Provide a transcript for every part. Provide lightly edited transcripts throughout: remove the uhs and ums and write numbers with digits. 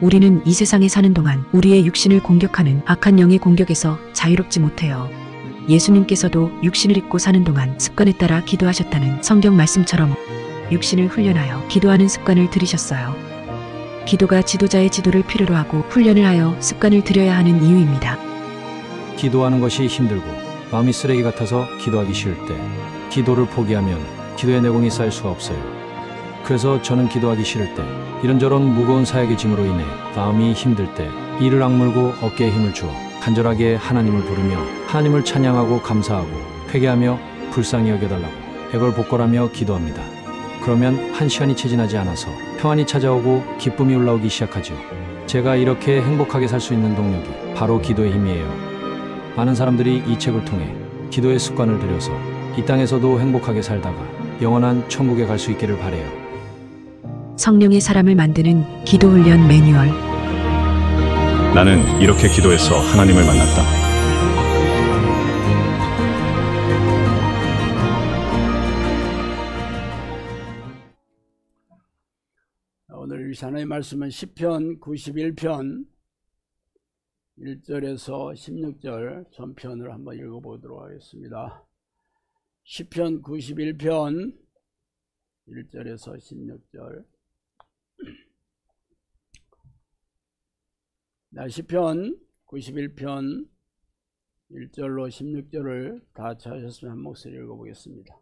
우리는 이 세상에 사는 동안 우리의 육신을 공격하는 악한 영의 공격에서 자유롭지 못해요. 예수님께서도 육신을 입고 사는 동안 습관에 따라 기도하셨다는 성경 말씀처럼 육신을 훈련하여 기도하는 습관을 들이셨어요. 기도가 지도자의 지도를 필요로 하고 훈련을 하여 습관을 들여야 하는 이유입니다. 기도하는 것이 힘들고 마음이 쓰레기 같아서 기도하기 싫을 때 기도를 포기하면 기도의 내공이 쌓일 수가 없어요. 그래서 저는 기도하기 싫을 때 이런저런 무거운 사역의 짐으로 인해 마음이 힘들 때 이를 악물고 어깨에 힘을 주어 간절하게 하나님을 부르며 하나님을 찬양하고 감사하고 회개하며 불쌍히 여겨달라고 애걸복걸하며 기도합니다. 그러면 1시간이 채 지나지 않아서 평안이 찾아오고 기쁨이 올라오기 시작하죠. 제가 이렇게 행복하게 살 수 있는 동력이 바로 기도의 힘이에요. 많은 사람들이 이 책을 통해 기도의 습관을 들여서 이 땅에서도 행복하게 살다가 영원한 천국에 갈 수 있기를 바라요. 성령의 사람을 만드는 기도훈련 매뉴얼. 나는 이렇게 기도해서 하나님을 만났다. 오늘 하나님의 말씀은 시편 91편 1절에서 16절 전편을 한번 읽어보도록 하겠습니다. 시편 91편 1절에서 16절. 시편 91편 1절로 16절을 다 찾으셨으면 한 목소리 읽어보겠습니다.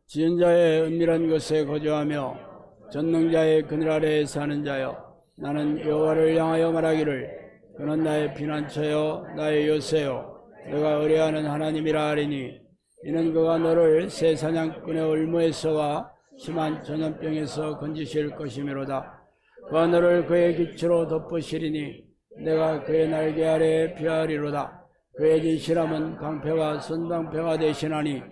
지은자의 은밀한 곳에 거주하며 전능자의 그늘 아래에 사는 자여, 나는 여호와를 향하여 말하기를 그는 나의 피난처요 나의 요새요 내가 의뢰하는 하나님이라 하리니, 이는 그가 너를 새 사냥꾼의 올무에서와 심한 전염병에서 건지실 것이미로다. 그가 너를 그의 깃으로 덮으시리니 내가 그의 날개 아래에 피하리로다. 그의 진실함은 방패와 선방패가 되시나니,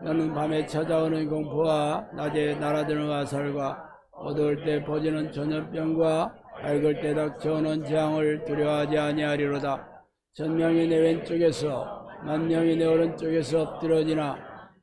너는 밤에 찾아오는 공포와 낮에 날아드는 화살과 어두울 때 퍼지는 전염병과 밝을 때 닥쳐오는 재앙을 두려워하지 아니하리로다. 천명이 내 왼쪽에서 만명이 내 오른쪽에서 엎드러지나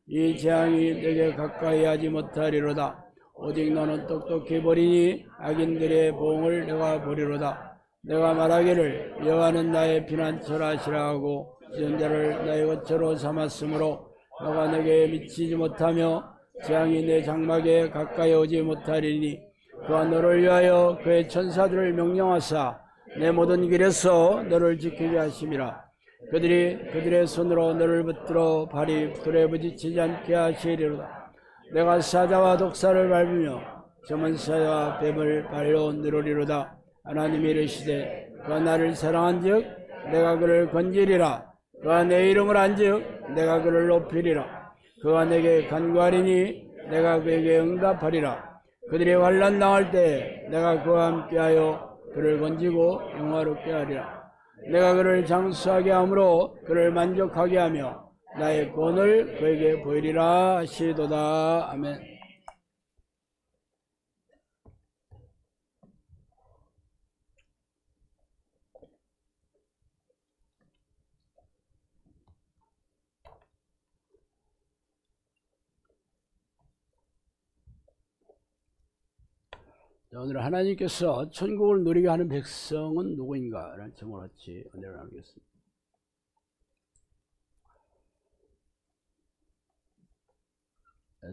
이 재앙이 내게 가까이 하지 못하리로다. 오직 너는 똑똑히 보리니 악인들의 보응을 내가 보리로다. 내가 말하기를 여호와는 나의 피난처라 하시라 하고 지은자를 나의 거처로 삼았으므로 너가 내게 미치지 못하며 재앙이 내 장막에 가까이 오지 못하리니, 그가 너를 위하여 그의 천사들을 명령하사 내 모든 길에서 너를 지키게 하심이라. 그들이 그들의 손으로 너를 붙들어 발이 불에 부딪히지 않게 하시리로다. 내가 사자와 독사를 밟으며 저먼 사자와 뱀을 발로 누르리로다. 하나님이 이르시되 그가 나를 사랑한즉 내가 그를 건지리라. 그가 내 이름을 안즉 내가 그를 높이리라. 그가 내게 간구하리니 내가 그에게 응답하리라. 그들이 환난 당할 때 내가 그와 함께하여 그를 건지고 영화롭게 하리라. 내가 그를 장수하게 함으로 그를 만족하게 하며 나의 구원을 그에게 보이리라 하시도다. 아멘. 오늘 하나님께서 천국을 누리게 하는 백성은 누구인가? 라는 제목을 같이 은혜를 나누겠습니다.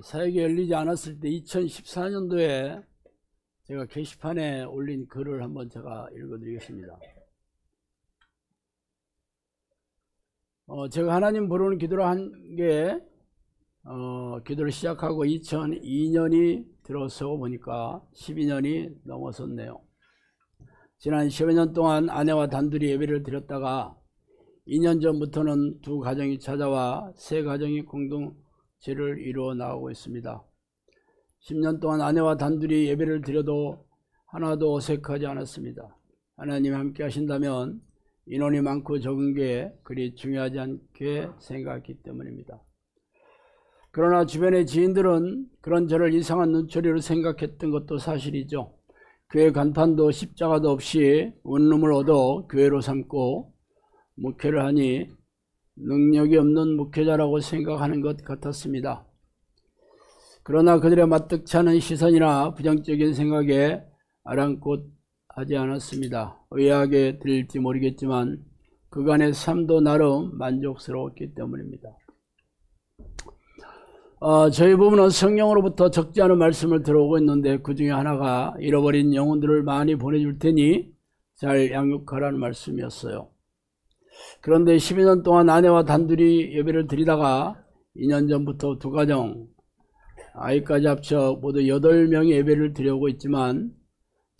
사역이 열리지 않았을 때 2014년도에 제가 게시판에 올린 글을 한번 제가 읽어드리겠습니다. 제가 하나님 부르는 기도를 한 게 기도를 시작하고 2002년이 들어서고 보니까 12년이 넘어섰네요. 지난 10여 년 동안 아내와 단둘이 예배를 드렸다가 2년 전부터는 두 가정이 찾아와 세 가정이 공동체를 이루어 나가고 있습니다. 10년 동안 아내와 단둘이 예배를 드려도 하나도 어색하지 않았습니다. 하나님이 함께 하신다면 인원이 많고 적은 게 그리 중요하지 않게 생각했기 때문입니다. 그러나 주변의 지인들은 그런 저를 이상한 눈초리로 생각했던 것도 사실이죠. 교회 간판도 십자가도 없이 원룸을 얻어 교회로 삼고 목회를 하니 능력이 없는 목회자라고 생각하는 것 같았습니다. 그러나 그들의 마뜩치 않은 시선이나 부정적인 생각에 하지 않았습니다. 의아하게 들릴지 모르겠지만 그간의 삶도 나름 만족스러웠기 때문입니다. 저희 부부는 성령으로부터 적지 않은 말씀을 들어오고 있는데 그 중에 하나가 잃어버린 영혼들을 많이 보내줄 테니 잘 양육하라는 말씀이었어요. 그런데 12년 동안 아내와 단둘이 예배를 드리다가 2년 전부터 두 가정, 아이까지 합쳐 모두 8명이 예배를 드려오고 있지만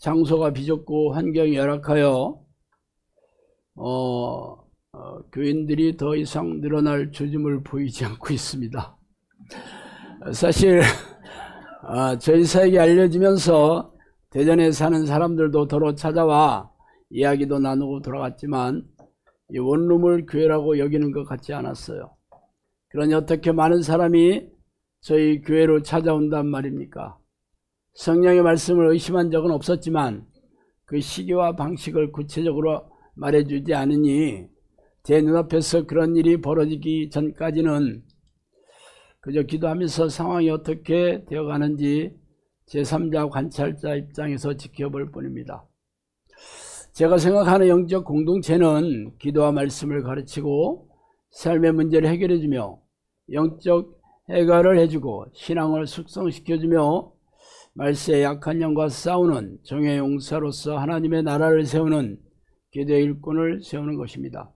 장소가 비좁고 환경이 열악하여 교인들이 더 이상 늘어날 조짐을 보이지 않고 있습니다. 사실 저희 사역이 알려지면서 대전에 사는 사람들도 더러 찾아와 이야기도 나누고 돌아갔지만 이 원룸을 교회라고 여기는 것 같지 않았어요. 그러니 어떻게 많은 사람이 저희 교회로 찾아온단 말입니까? 성령의 말씀을 의심한 적은 없었지만 그 시기와 방식을 구체적으로 말해주지 않으니 제 눈앞에서 그런 일이 벌어지기 전까지는 그저 기도하면서 상황이 어떻게 되어가는지 제3자 관찰자 입장에서 지켜볼 뿐입니다. 제가 생각하는 영적 공동체는 기도와 말씀을 가르치고 삶의 문제를 해결해주며 영적 해결을 해주고 신앙을 숙성시켜주며 말세에 약한 영과 싸우는 정의 용사로서 하나님의 나라를 세우는 기도의 일꾼을 세우는 것입니다.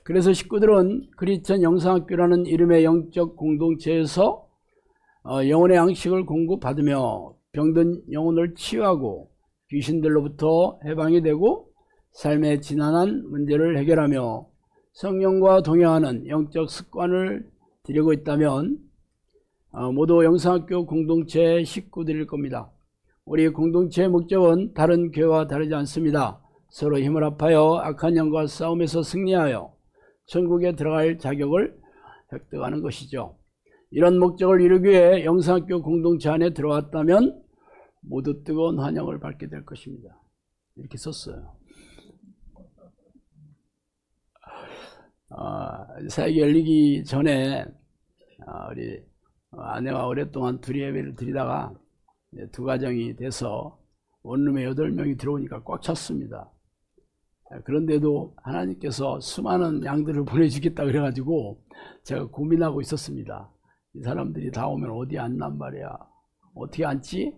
그래서 식구들은 크리스천 영상학교라는 이름의 영적 공동체에서 영혼의 양식을 공급받으며 병든 영혼을 치유하고 귀신들로부터 해방이 되고 삶의 지난한 문제를 해결하며 성령과 동행하는 영적 습관을 들이고 있다면 모두 영상학교 공동체의 식구들일 겁니다. 우리 공동체의 목적은 다른 교회와 다르지 않습니다. 서로 힘을 합하여 악한 영과 싸움에서 승리하여 천국에 들어갈 자격을 획득하는 것이죠. 이런 목적을 이루기 위해 영상학교 공동체 안에 들어왔다면 모두 뜨거운 환영을 받게 될 것입니다. 이렇게 썼어요. 사역이 열리기 전에 우리 아내와 오랫동안 둘이 예배를 드리다가 두 가정이 돼서 원룸에 8명이 들어오니까 꽉 찼습니다. 그런데도 하나님께서 수많은 양들을 보내주겠다 그래가지고 제가 고민하고 있었습니다. 이 사람들이 다 오면 어디 앉란 말이야. 어떻게 앉지?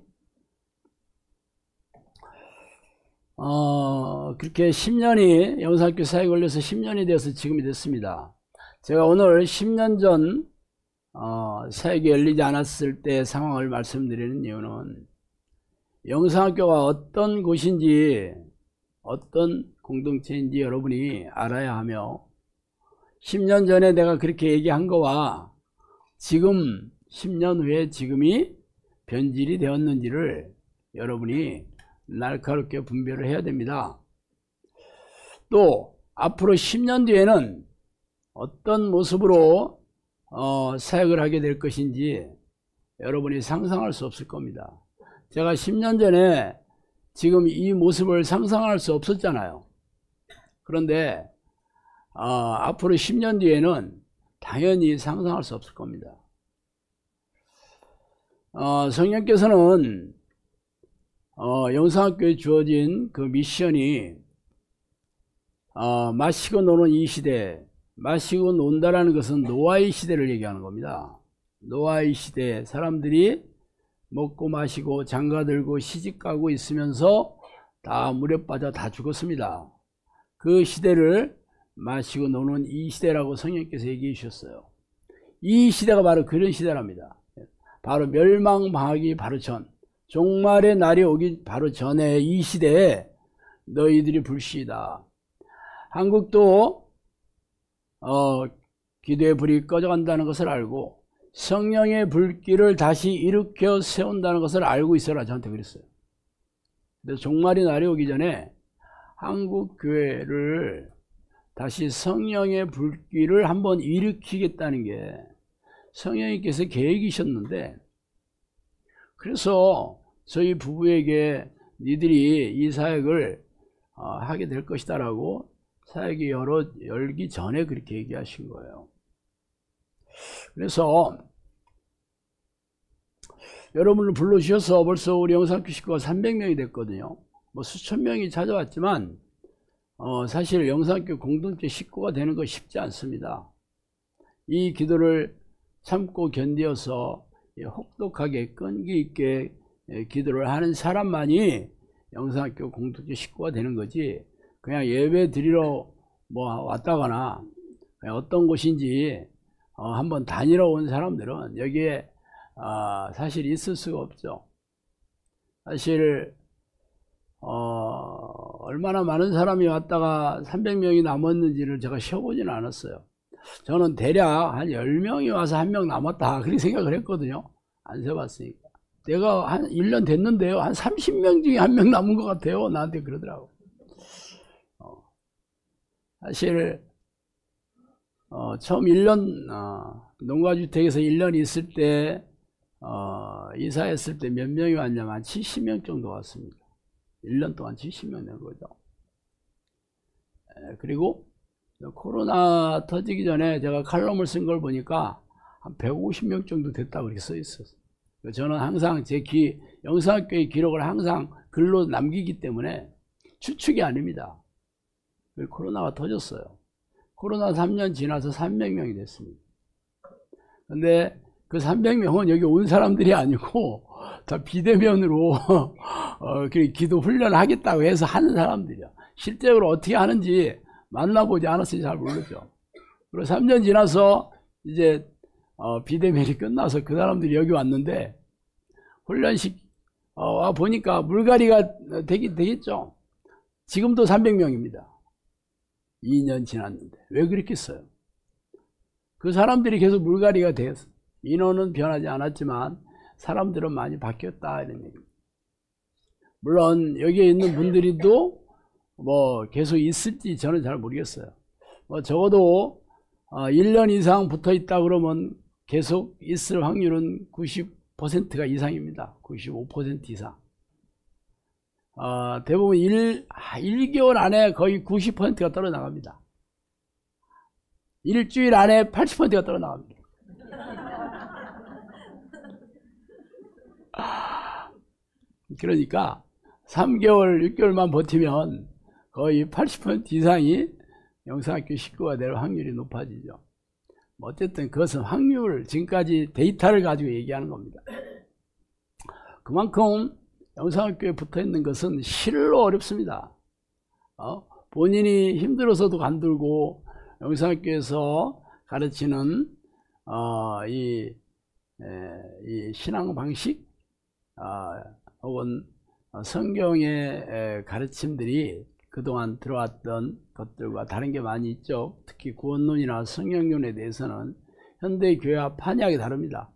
그렇게 10년이 영상학교 사역에 걸려서 10년이 되어서 지금이 됐습니다. 제가 오늘 10년 전 사역이 열리지 않았을 때 상황을 말씀드리는 이유는 영상학교가 어떤 곳인지 어떤 공동체인지 여러분이 알아야 하며 10년 전에 내가 그렇게 얘기한 거와 지금 10년 후에 지금이 변질이 되었는지를 여러분이 날카롭게 분별을 해야 됩니다. 또 앞으로 10년 뒤에는 어떤 모습으로 사역을 하게 될 것인지 여러분이 상상할 수 없을 겁니다. 제가 10년 전에 지금 이 모습을 상상할 수 없었잖아요. 그런데 앞으로 10년 뒤에는 당연히 상상할 수 없을 겁니다. 성령께서는 영상학교에 주어진 그 미션이 마시고 노는 이 시대, 마시고 논다라는 것은 노아의 시대를 얘기하는 겁니다. 노아의 시대에 사람들이 먹고 마시고 장가들고 시집가고 있으면서 다 물에 빠져 다 죽었습니다. 그 시대를 마시고 노는 이 시대라고 성령께서 얘기해 주셨어요. 이 시대가 바로 그런 시대랍니다. 바로 멸망방학이 바로 전, 종말의 날이 오기 바로 전에 이 시대에 너희들이 불시이다. 한국도 기도의 불이 꺼져간다는 것을 알고 성령의 불길을 다시 일으켜 세운다는 것을 알고 있어라 저한테 그랬어요. 근데 종말의 날이 오기 전에 한국 교회를 다시 성령의 불길을 한번 일으키겠다는 게 성령님께서 계획이셨는데, 그래서 저희 부부에게 니들이 이 사역을 하게 될 것이다 라고 사역이 열기 전에 그렇게 얘기하신 거예요. 그래서 여러분을 불러주셔서 벌써 우리 영상교 식구가 300명이 됐거든요. 뭐 수천 명이 찾아왔지만 사실 영상교회 공동체 식구가 되는 거 쉽지 않습니다. 이 기도를 참고 견디어서 혹독하게 끈기 있게 기도를 하는 사람만이 영상교회 공동체 식구가 되는 거지, 그냥 예배 드리러 뭐 왔다거나 그냥 어떤 곳인지 한번 다니러 온 사람들은 여기에 사실 있을 수가 없죠. 사실 얼마나 많은 사람이 왔다가 300명이 남았는지를 제가 쉬어보지는 않았어요. 저는 대략 한 10명이 와서 1명 남았다 그렇게 생각을 했거든요. 안 세봤으니까. 내가 한 1년 됐는데요, 한 30명 중에 1명 남은 것 같아요. 나한테 그러더라고. 사실 처음 1년 농가주택에서 1년 있을 때 이사했을 때 몇 명이 왔냐면 한 70명 정도 왔습니다. 1년 동안 70명 된 거죠. 그리고 코로나 터지기 전에 제가 칼럼을 쓴 걸 보니까 한 150명 정도 됐다고 그렇게 써 있었어요. 저는 항상 제 영상교회 기록을 항상 글로 남기기 때문에 추측이 아닙니다. 코로나가 터졌어요. 코로나 3년 지나서 300명이 됐습니다. 근데 그 300명은 여기 온 사람들이 아니고 다 비대면으로 기도 훈련을 하겠다고 해서 하는 사람들이야. 실제로 어떻게 하는지 만나보지 않았으니 잘 모르죠. 그리고 3년 지나서 이제 비대면이 끝나서 그 사람들이 여기 왔는데 훈련식 와 보니까 물갈이가 되겠죠. 지금도 300명입니다. 2년 지났는데 왜 그렇겠어요? 그 사람들이 계속 물갈이가 돼서 인원은 변하지 않았지만 사람들은 많이 바뀌었다 이런 얘기입니다. 물론 여기에 있는 분들이도 뭐 계속 있을지 저는 잘 모르겠어요. 뭐 적어도 1년 이상 붙어 있다 그러면 계속 있을 확률은 90%가 이상입니다. 95% 이상. 대부분 1개월 안에 거의 90%가 떨어나갑니다. 일주일 안에 80%가 떨어나갑니다. 그러니까 3개월, 6개월만 버티면 거의 80% 이상이 영상학교 식구가 될 확률이 높아지죠. 어쨌든 그것은 확률, 지금까지 데이터를 가지고 얘기하는 겁니다. 그만큼 영상학교에 붙어 있는 것은 실로 어렵습니다. 본인이 힘들어서도 간들고 영상학교에서 가르치는 이 신앙 방식 혹은 성경의 가르침들이 그동안 들어왔던 것들과 다른 게 많이 있죠. 특히 구원론이나 성경론에 대해서는 현대 교회와 판이하게 다릅니다.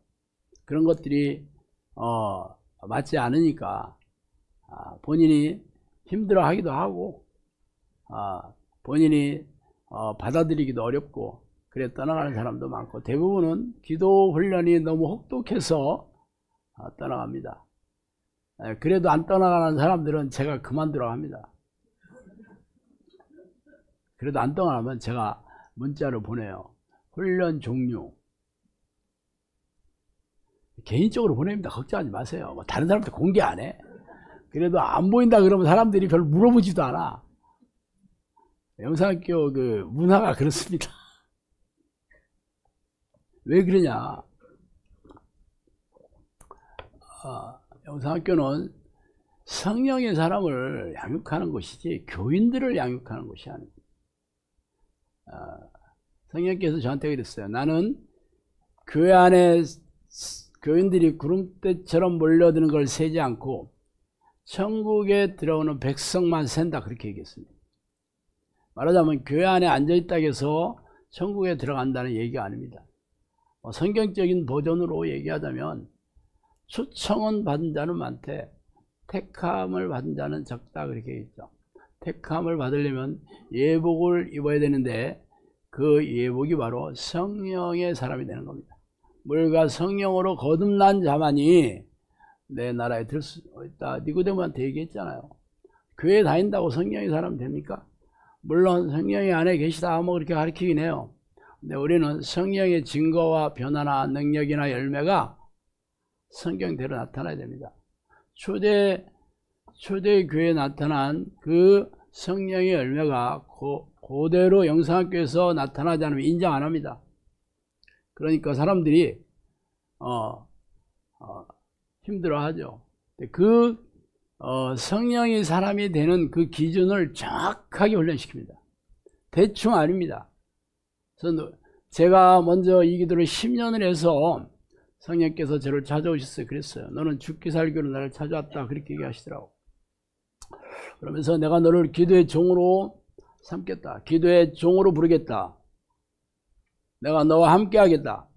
그런 것들이 맞지 않으니까 본인이 힘들어하기도 하고 본인이 받아들이기도 어렵고 그래 떠나가는 사람도 많고, 대부분은 기도 훈련이 너무 혹독해서 떠나갑니다. 그래도 안 떠나가는 사람들은 제가 그만두라고 합니다. 그래도 안 떠나가면 제가 문자를 보내요. 훈련 종료. 개인적으로 보냅니다. 걱정하지 마세요. 뭐 다른 사람한테 공개 안 해. 그래도 안 보인다 그러면 사람들이 별로 물어보지도 않아. 영상학교 그 문화가 그렇습니다. 왜 그러냐? 영상학교는 성령의 사람을 양육하는 것이지 교인들을 양육하는 것이 아닙니다. 성령께서 저한테 그랬어요. 나는 교회 안에 교인들이 구름대처럼 몰려드는 걸 세지 않고 천국에 들어오는 백성만 센다, 그렇게 얘기했습니다. 말하자면 교회 안에 앉아있다고 해서 천국에 들어간다는 얘기가 아닙니다. 성경적인 버전으로 얘기하자면 초청은 받은 자는 많되 택함을 받은 자는 적다, 그렇게 얘기했죠. 택함을 받으려면 예복을 입어야 되는데 그 예복이 바로 성령의 사람이 되는 겁니다. 물과 성령으로 거듭난 자만이 내 나라에 들 수 있다. 니고데모한테 얘기했잖아요. 교회 다닌다고 성령의 사람 됩니까? 물론 성령이 안에 계시다 뭐 그렇게 가르치긴 해요. 근데 우리는 성령의 증거와 변화나 능력이나 열매가 성경대로 나타나야 됩니다. 초대교회에 나타난 그 성령의 열매가 그대로 영성학교에서 나타나지 않으면 인정 안 합니다. 그러니까 사람들이 힘들어하죠. 그 성령이 사람이 되는 그 기준을 정확하게 훈련시킵니다. 대충 아닙니다. 그래서 제가 먼저 이 기도를 10년을 해서 성령께서 저를 찾아오셨어요. 그랬어요. 너는 죽기 살기로 나를 찾아왔다. 그렇게 얘기하시더라고. 그러면서 내가 너를 기도의 종으로 삼겠다. 기도의 종으로 부르겠다. 내가 너와 함께 하겠다.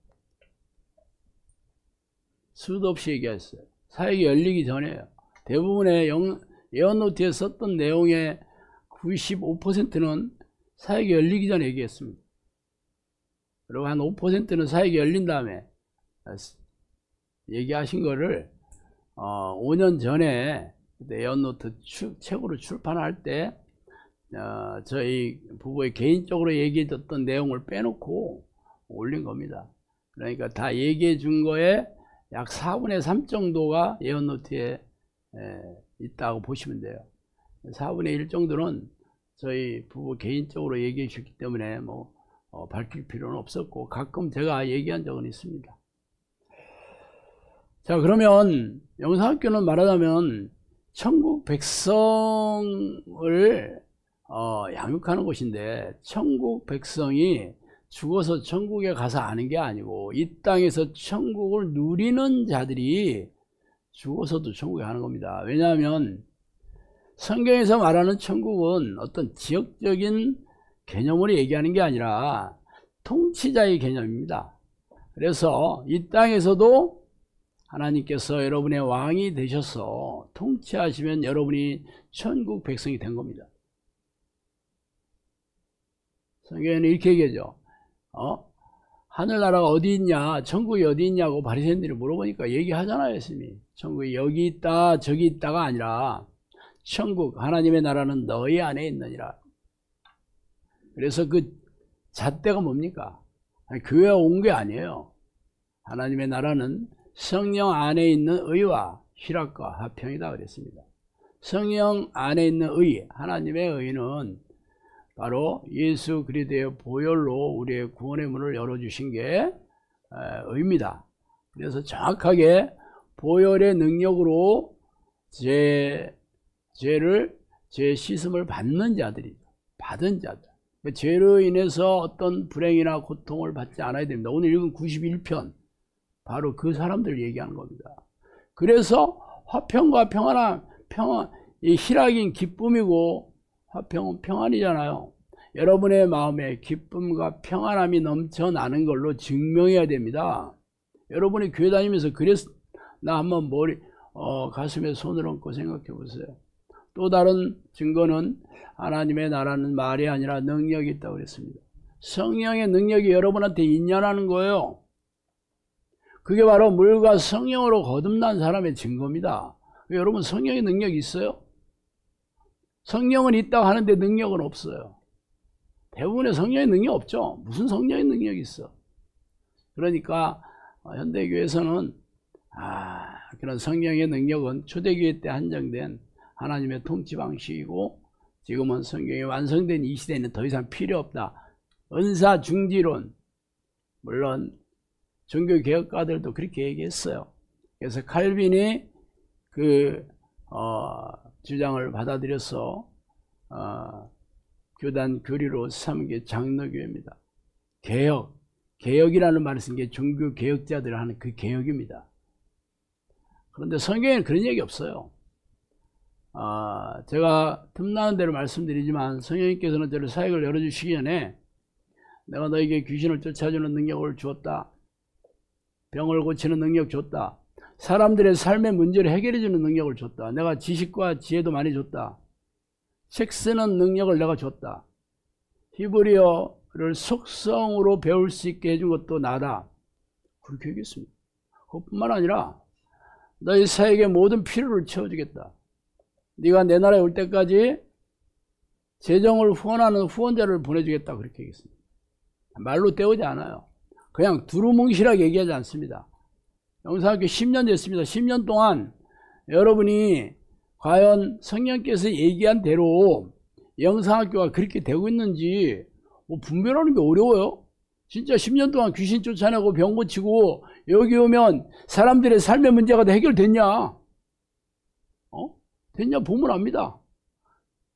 수도 없이 얘기했어요. 사역이 열리기 전에요. 대부분의 예언노트에 썼던 내용의 95%는 사역이 열리기 전에 얘기했습니다. 그리고 한 5%는 사역이 열린 다음에 얘기하신 거를 5년 전에 예언노트 책으로 출판할 때 저희 부부의 개인적으로 얘기했던 내용을 빼놓고 올린 겁니다. 그러니까 다 얘기해 준 거에 약 4분의 3 정도가 예언노트에 있다고 보시면 돼요. 4분의 1 정도는 저희 부부 개인적으로 얘기해 주셨기 때문에 뭐 밝힐 필요는 없었고 가끔 제가 얘기한 적은 있습니다. 자, 그러면 영성학교는 말하자면 천국 백성을 양육하는 곳인데, 천국 백성이 죽어서 천국에 가서 아는 게 아니고 이 땅에서 천국을 누리는 자들이 죽어서도 천국에 가는 겁니다. 왜냐하면 성경에서 말하는 천국은 어떤 지역적인 개념으로 얘기하는 게 아니라 통치자의 개념입니다. 그래서 이 땅에서도 하나님께서 여러분의 왕이 되셔서 통치하시면 여러분이 천국 백성이 된 겁니다. 성경에는 이렇게 얘기하죠. 하늘나라가 어디 있냐, 천국이 어디 있냐고 바리새인들이 물어보니까 얘기하잖아요. 예수님이 천국이 여기 있다 저기 있다가 아니라 천국 하나님의 나라는 너희 안에 있느니라. 그래서 그 잣대가 뭡니까? 교회에 온 게 아니에요. 하나님의 나라는 성령 안에 있는 의와 희락과 화평이다 그랬습니다. 성령 안에 있는 의, 하나님의 의는 바로 예수 그리스도의 보혈로 우리의 구원의 문을 열어주신 게 의입니다. 그래서 정확하게 보혈의 능력으로 죄 씻음을 받는 자들이죠. 받은 자들. 죄로 인해서 어떤 불행이나 고통을 받지 않아야 됩니다. 오늘 읽은 91편 바로 그 사람들 얘기하는 겁니다. 그래서 화평과 이 희락인 기쁨이고 화평은 평안이잖아요. 여러분의 마음에 기쁨과 평안함이 넘쳐나는 걸로 증명해야 됩니다. 여러분이 교회 다니면서 그래서 나 한번 가슴에 손을 얹고 생각해 보세요. 또 다른 증거는 하나님의 나라는 말이 아니라 능력이 있다고 그랬습니다. 성령의 능력이 여러분한테 인연하는 거예요. 그게 바로 물과 성령으로 거듭난 사람의 증거입니다. 여러분 성령의 능력이 있어요? 성령은 있다고 하는데 능력은 없어요. 대부분의 성령의 능력 없죠. 무슨 성령의 능력이 있어? 그러니까 현대교회에서는 그런 성령의 능력은 초대교회 때 한정된 하나님의 통치 방식이고 지금은 성경이 완성된 이 시대에는 더 이상 필요 없다. 은사 중지론, 물론 종교개혁가들도 그렇게 얘기했어요. 그래서 칼빈이 그 주장을 받아들여서 교단 교리로 삼은 게 장로교회입니다. 개혁이라는 말을 쓴 게 종교개혁자들이 하는 그 개혁입니다. 그런데 성경에는 그런 얘기 없어요. 제가 틈나는 대로 말씀드리지만 성령님께서는 저를 사역을 열어주시기 전에 내가 너에게 귀신을 쫓아주는 능력을 주었다. 병을 고치는 능력 줬다. 사람들의 삶의 문제를 해결해주는 능력을 줬다. 내가 지식과 지혜도 많이 줬다. 책 쓰는 능력을 내가 줬다. 히브리어를 속성으로 배울 수 있게 해준 것도 나다. 그렇게 얘기했습니다. 그것뿐만 아니라 너희 사역의 모든 필요를 채워주겠다. 네가 내 나라에 올 때까지 재정을 후원하는 후원자를 보내주겠다. 그렇게 얘기했습니다. 말로 때우지 않아요. 그냥 두루뭉실하게 얘기하지 않습니다. 영성학교 10년 됐습니다. 10년 동안 여러분이 과연 성령께서 얘기한 대로 영상학교가 그렇게 되고 있는지 뭐 분별하는 게 어려워요. 진짜 10년 동안 귀신 쫓아내고 병 고치고 여기 오면 사람들의 삶의 문제가 다 해결됐냐? 됐냐? 보면 압니다.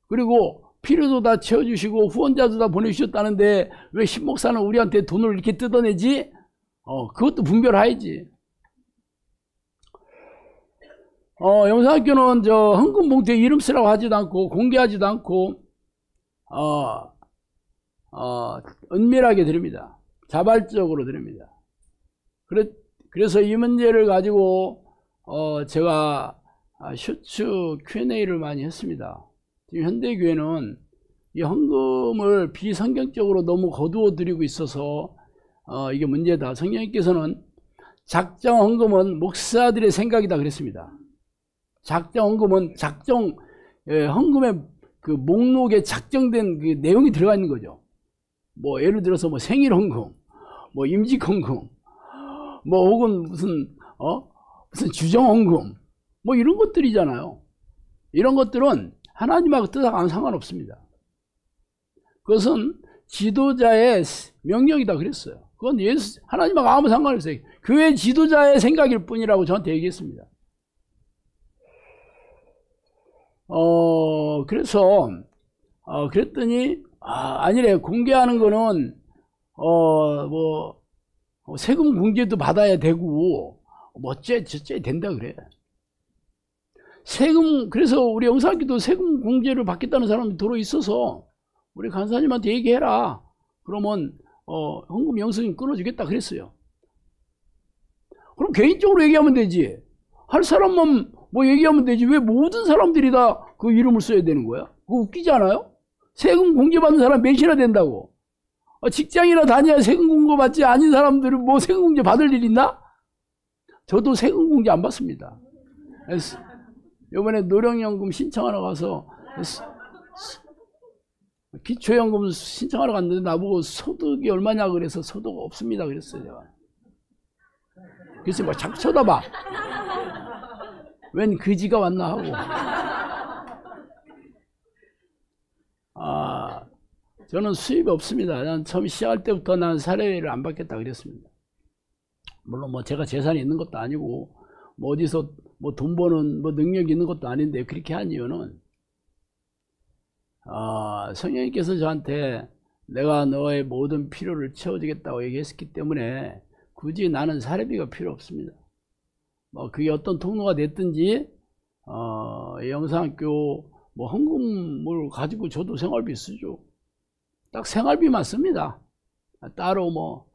그리고 필요도 다 채워주시고 후원자도 다 보내주셨다는데 왜 신목사는 우리한테 돈을 이렇게 뜯어내지? 그것도 분별해야지. 영상학교는 저 헌금 봉투에 이름 쓰라고 하지도 않고 공개하지도 않고 은밀하게 드립니다. 자발적으로 드립니다. 그래서 이 문제를 가지고 제가 셔츠 Q&A를 많이 했습니다. 지금 현대교회는 이 헌금을 비성경적으로 너무 거두어 드리고 있어서 이게 문제다. 성령님께서는 작정 헌금은 목사들의 생각이다 그랬습니다. 작정 헌금은 헌금의 그 목록에 작정된 그 내용이 들어가 있는 거죠. 뭐 예를 들어서 뭐 생일 헌금, 뭐 임직 헌금, 뭐 혹은 무슨 주정 헌금, 뭐 이런 것들이잖아요. 이런 것들은 하나님하고 뜻하고는 상관없습니다. 그것은 지도자의 명령이다 그랬어요. 그건 하나님하고 아무 상관없어요. 교회 지도자의 생각일 뿐이라고 저한테 얘기했습니다. 그래서 그랬더니 아니래. 공개하는 거는 뭐 세금 공제도 받아야 되고 뭐 어째 저째 된다 그래. 그래서 우리 영상학교도 세금 공제를 받겠다는 사람이 들어 있어서 우리 간사님한테 얘기해라. 그러면 헌금 영수증 끊어주겠다 그랬어요. 그럼 개인적으로 얘기하면 되지. 할 사람만 뭐 얘기하면 되지. 왜 모든 사람들이 다 그 이름을 써야 되는 거야? 그거 웃기지 않아요? 세금 공제받는 사람 몇이나 된다고. 직장이나 다녀야 세금 공제 받지 아닌 사람들은 뭐 세금 공제 받을 일 있나? 저도 세금 공제 안 받습니다. 이번에 노령연금 신청하러 가서 기초연금 신청하러 갔는데 나보고 소득이 얼마냐 그래서 소득 없습니다 그랬어요. 제가. 그래서 뭐 자꾸 쳐다봐. 웬 그지가 왔나 하고. 저는 수입이 없습니다. 난 처음 시작할 때부터 난 사례를 안 받겠다 그랬습니다. 물론 뭐 제가 재산이 있는 것도 아니고 뭐 어디서 뭐 돈 버는 뭐 능력이 있는 것도 아닌데 그렇게 한 이유는 성령님께서 저한테 내가 너의 모든 필요를 채워주겠다고 얘기했기 때문에 굳이 나는 사례비가 필요 없습니다. 뭐 그게 어떤 통로가 됐든지 영상학교 뭐 헌금을 가지고 저도 생활비 쓰죠. 딱 생활비만 씁니다. 따로 뭐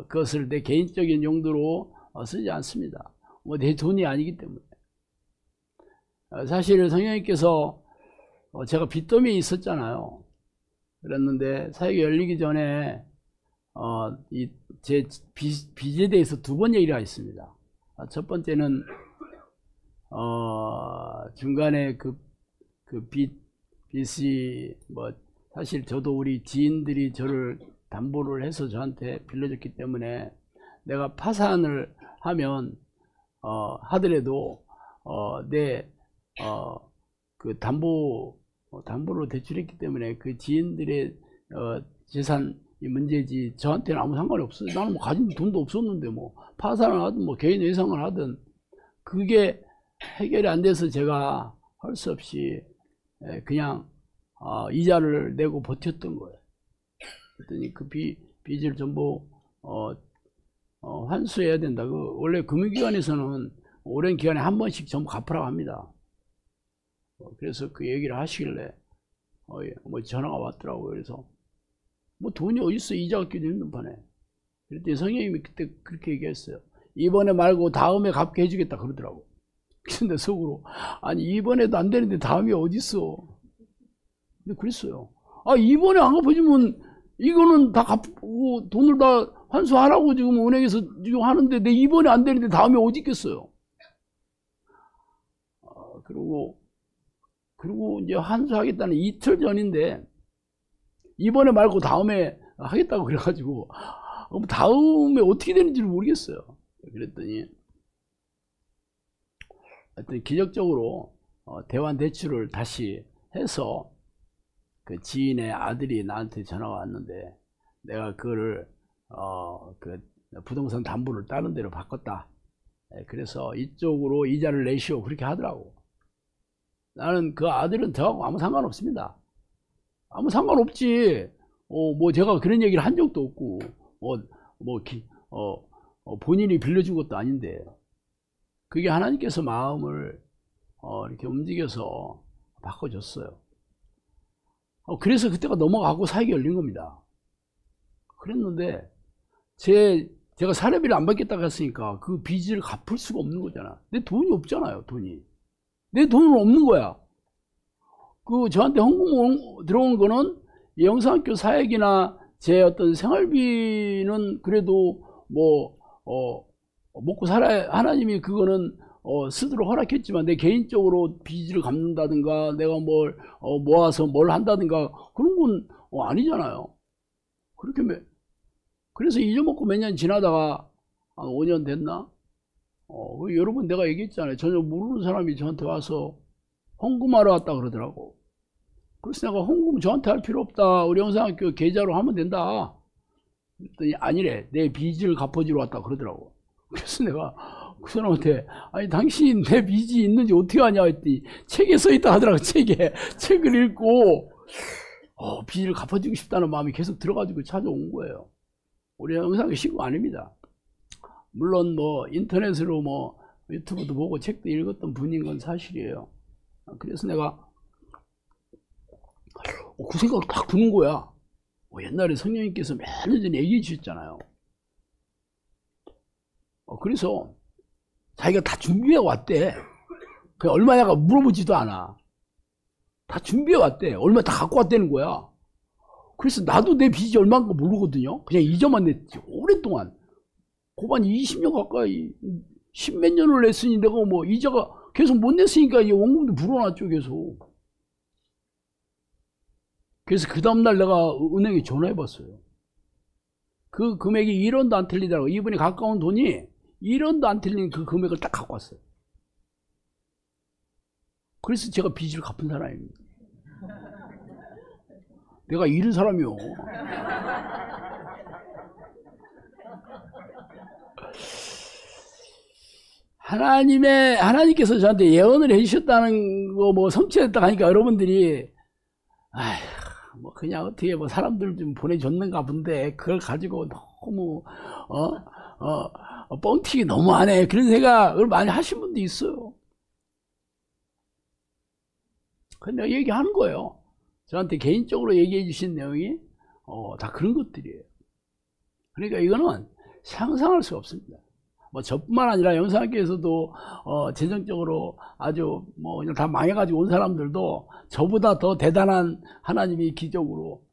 그것을 내 개인적인 용도로 쓰지 않습니다. 뭐 내 돈이 아니기 때문에. 사실 성령님께서 제가 빚더미에 있었잖아요. 그랬는데 사역이 열리기 전에 제 빚에 대해서 두 번 얘기를 했습니다. 첫 번째는 중간에 그 빚이 뭐 사실 저도 우리 지인들이 저를 담보를 해서 저한테 빌려줬기 때문에 내가 파산을 하면 하더라도 그 담보로 대출했기 때문에 그 지인들의 재산이 문제지 저한테는 아무 상관이 없어요. 나는 뭐 가진 돈도 없었는데 뭐 파산을 하든 뭐 개인 외상을 하든 그게 해결이 안 돼서 제가 할 수 없이 그냥 이자를 내고 버텼던 거예요. 그랬더니 그 빚을 전부 환수해야 된다. 원래 금융기관에서는 오랜 기간에 한 번씩 전부 갚으라고 합니다. 그래서 그 얘기를 하시길래 뭐 전화가 왔더라고요. 그래서 뭐 돈이 어딨어, 이자 갚기도 힘든 판에. 그랬더니 성령님이 그때 그렇게 얘기했어요. 이번에 말고 다음에 갚게 해주겠다 그러더라고. 근데 속으로 아니 이번에도 안 되는데 다음이 어딨어. 근데 그랬어요. 이번에 안 갚아주면 이거는 다 갚고 돈을 다 환수하라고 지금 은행에서 지금 하는데 내 이번에 안 되는데 다음에 어디 있겠어요. 그리고 이제 환수하겠다는 이틀 전인데 이번에 말고 다음에 하겠다고 그래가지고 다음에 어떻게 되는지를 모르겠어요. 그랬더니 하여튼 기적적으로 대환 대출을 다시 해서 그 지인의 아들이 나한테 전화가 왔는데 내가 그거를 그 부동산 담보를 다른 데로 바꿨다. 그래서 이쪽으로 이자를 내시오 그렇게 하더라고. 나는 그 아들은 저하고 아무 상관없습니다. 아무 상관없지. 뭐 제가 그런 얘기를 한 적도 없고 본인이 빌려준 것도 아닌데 그게 하나님께서 마음을 이렇게 움직여서 바꿔줬어요. 그래서 그때가 넘어가고 사역이 열린 겁니다. 그랬는데 제가 사례비를 안 받겠다고 했으니까 그 빚을 갚을 수가 없는 거잖아. 내 돈이 없잖아요. 내 돈은 없는 거야. 그 저한테 헌금 들어온 거는 영상학교 사역이나 제 어떤 생활비는 그래도 먹고 살아야 하나님이 그거는 쓰도록 허락했지만 내 개인적으로 빚을 갚는다든가 내가 뭘 모아서 뭘 한다든가 그런 건 아니잖아요. 그렇게 그래서 잊어먹고 몇 년 지나다가 한 5년 됐나? 여러분 내가 얘기했잖아요. 전혀 모르는 사람이 저한테 와서 헌금하러 왔다 그러더라고. 그래서 내가 헌금 저한테 할 필요 없다. 우리 영상학교 계좌로 하면 된다. 그랬더니 아니래. 내 빚을 갚아주러 왔다 그러더라고. 그래서 내가 그 사람한테 아니 당신 내 빚이 있는지 어떻게 아냐 했더니 책에 써있다 하더라고. 책을 읽고 빚을 갚아주고 싶다는 마음이 계속 들어가지고 찾아온 거예요. 우리 영상학교 신고 아닙니다. 물론 인터넷으로 유튜브도 보고 책도 읽었던 분인 건 사실이에요. 그래서 내가 그 생각이 딱 드는 거야. 옛날에 성령님께서 몇 년 전에 얘기해 주셨잖아요. 그래서 자기가 다 준비해 왔대. 그 얼마냐가 물어보지도 않아. 다 준비해 왔대. 얼마 다 갖고 왔다는 거야. 그래서 나도 내 빚이 얼마인 거 모르거든요. 그냥 이자만 냈지. 오랫동안. 고반 20년 가까이 10몇 년을 냈으니 내가 이자가 계속 못 냈으니까 이 원금도 불어났죠 계속. 그래서 그 다음날 내가 은행에 전화해 봤어요. 그 금액이 1원도 안 틀리더라고. 이분이 가까운 돈이 1원도 안 틀리는 그 금액을 딱 갖고 왔어요. 그래서 제가 빚을 갚은 사람입니다. 내가 잃은 사람이요. 하나님께서 저한테 예언을 해주셨다는 거 성취했다 하니까 여러분들이 그냥 어떻게 사람들 좀 보내줬는가 본데 그걸 가지고 너무 뻥튀기 너무 안 해. 그런 생각을 많이 하신 분도 있어요. 근데 내가 얘기하는 거예요. 저한테 개인적으로 얘기해 주신 내용이 다 그런 것들이에요. 그러니까 이거는 상상할 수가 없습니다. 저뿐만 아니라 영상학교에서도 재정적으로 아주 그냥 다 망해가지고 온 사람들도 저보다 더 대단한 하나님이 기적으로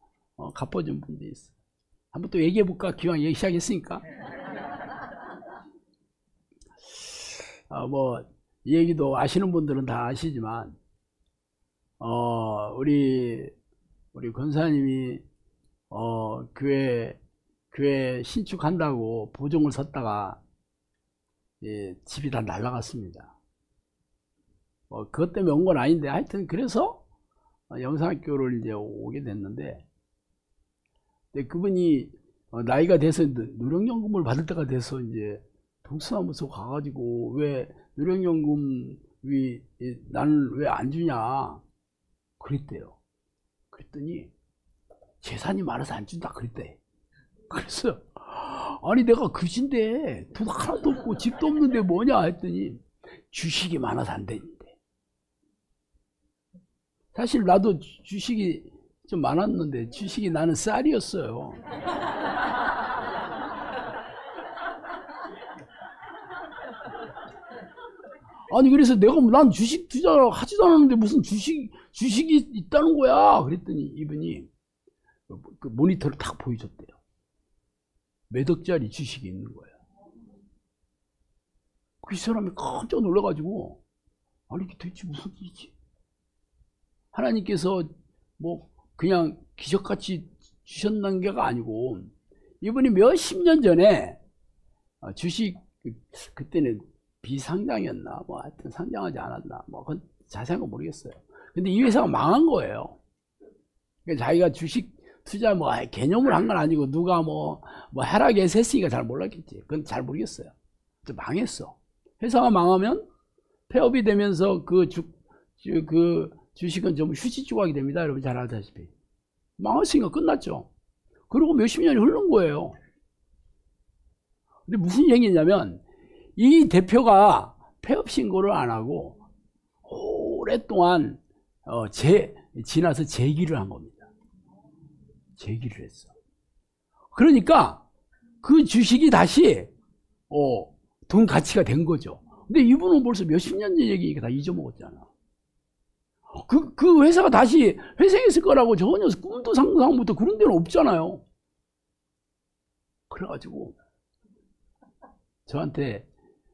갚아준 분들이 있어요. 한번 또 얘기해볼까? 기왕 얘기 시작했으니까. 이 얘기도 아시는 분들은 다 아시지만 우리 권사님이 교회 신축한다고 보증을 섰다가 집이 다 날라갔습니다. 그것 때문에 온 건 아닌데 하여튼 그래서 영상학교를 이제 오게 됐는데 그분이 나이가 돼서 누령연금을 받을 때가 돼서 이제 동서남북서 가가지고 왜 누령연금이 나는 왜 안 주냐 그랬대요. 그랬더니 재산이 많아서 안 준다 그랬대. 그래서 아니 내가 그신데 돈 하나도 없고 집도 없는데 뭐냐 했더니 주식이 많아서 안 되는데. 사실 나도 주식이 좀 많았는데 주식이 나는 쌀이었어요. 아니 그래서 난 주식 투자하지도 않았는데 무슨 주식이 있다는 거야. 그랬더니 이분이 그 모니터를 딱 보여줬대요. 몇 억짜리 주식이 있는 거야. 그 사람이 깜짝 놀라가지고 아니 이게 도대체 무슨 일이지? 하나님께서 그냥 기적같이 주셨는 게가 아니고 이분이 몇십 년 전에 주식 그때는 비상장이었나 하여튼 상장하지 않았나 그건 자세한 건 모르겠어요. 근데 이 회사가 망한 거예요. 그러니까 자기가 주식 투자 뭐 개념을 한 건 아니고 누가 뭐 하락에서 했으니까 잘 몰랐겠지. 그건 잘 모르겠어요. 망했어. 회사가 망하면 폐업이 되면서 그 주식은 전부 휴지 조각이 됩니다. 여러분 잘 알다시피. 망했으니까 끝났죠. 그리고 몇십 년이 흐른 거예요. 근데 무슨 얘기냐면 이 대표가 폐업 신고를 안 하고 오랫동안 지나서 재기를 한 겁니다. 재기를 했어. 그러니까 그 주식이 다시 돈 가치가 된 거죠. 근데 이분은 벌써 몇십 년 전 얘기니까 다 잊어먹었잖아. 그 회사가 다시 회생했을 거라고 전혀 꿈도 상상부터 그런 데는 없잖아요. 그래가지고 저한테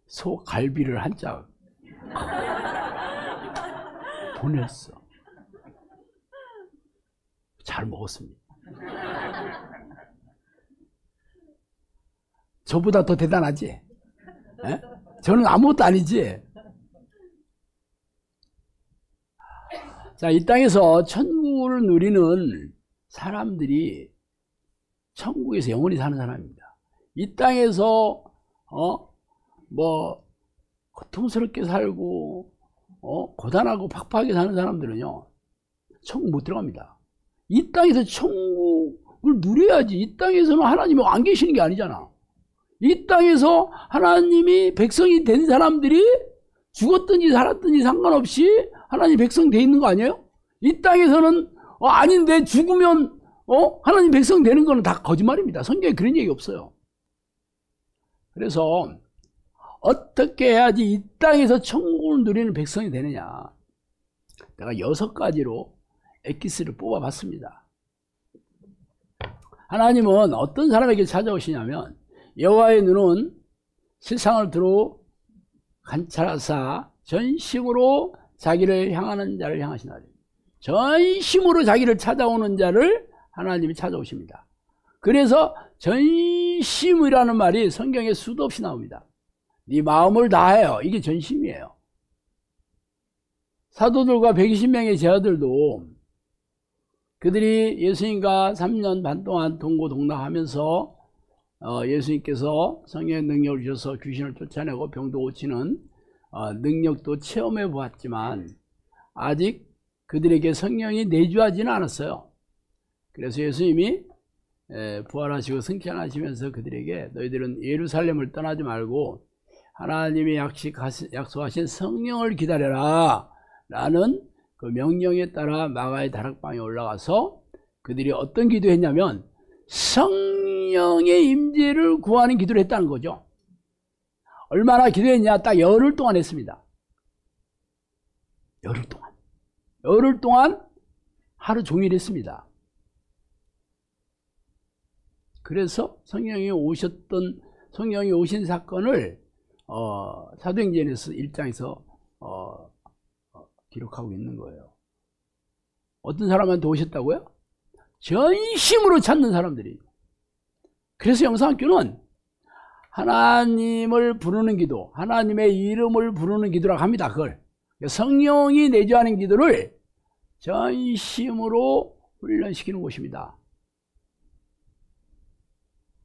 소갈비를 한 짝 보냈어. 잘 먹었습니다. 저보다 더 대단하지? 에? 저는 아무것도 아니지? 자, 이 땅에서 천국을 누리는 사람들이 천국에서 영원히 사는 사람입니다. 이 땅에서 고통스럽게 살고 고단하고 팍팍하게 사는 사람들은요 천국 못 들어갑니다. 이 땅에서 천국을 누려야지. 이 땅에서는 하나님이 안 계시는 게 아니잖아. 이 땅에서 하나님이 백성이 된 사람들이 죽었든지 살았든지 상관없이 하나님 백성 돼 있는 거 아니에요? 이 땅에서는 아닌데 죽으면 하나님 백성 되는 거는 다 거짓말입니다. 성경에 그런 얘기 없어요. 그래서 어떻게 해야지 이 땅에서 천국을 누리는 백성이 되느냐. 내가 6가지로 엑기스를 뽑아봤습니다. 하나님은 어떤 사람에게 찾아오시냐면 여호와의 눈은 세상을 두루 관찰하사 전심으로 자기를 향하는 자를 향하시나. 전심으로 자기를 찾아오는 자를 하나님이 찾아오십니다. 그래서 전심이라는 말이 성경에 수도 없이 나옵니다. 네 마음을 다해요. 이게 전심이에요. 사도들과 120명의 제자들도 그들이 예수님과 3년 반 동안 동고동락하면서 예수님께서 성령의 능력을 주셔서 귀신을 쫓아내고 병도 고치는 능력도 체험해 보았지만 아직 그들에게 성령이 내주하지는 않았어요. 그래서 예수님이 부활하시고 승천하시면서 그들에게 너희들은 예루살렘을 떠나지 말고 하나님이 약속하신 성령을 기다려라 라는 그 명령에 따라 마가의 다락방에 올라가서 그들이 어떤 기도했냐면 성령의 임재를 구하는 기도를 했다는 거죠. 얼마나 기도했냐? 딱 열흘 동안 했습니다. 열흘 동안 하루 종일 했습니다. 그래서 성령이 오신 사건을 사도행전에서 1장에서 기록하고 있는 거예요. 어떤 사람한테 오셨다고요? 전심으로 찾는 사람들이. 그래서 영성학교는 하나님을 부르는 기도, 하나님의 이름을 부르는 기도라고 합니다. 그걸 성령이 내주하는 기도를 전심으로 훈련시키는 곳입니다.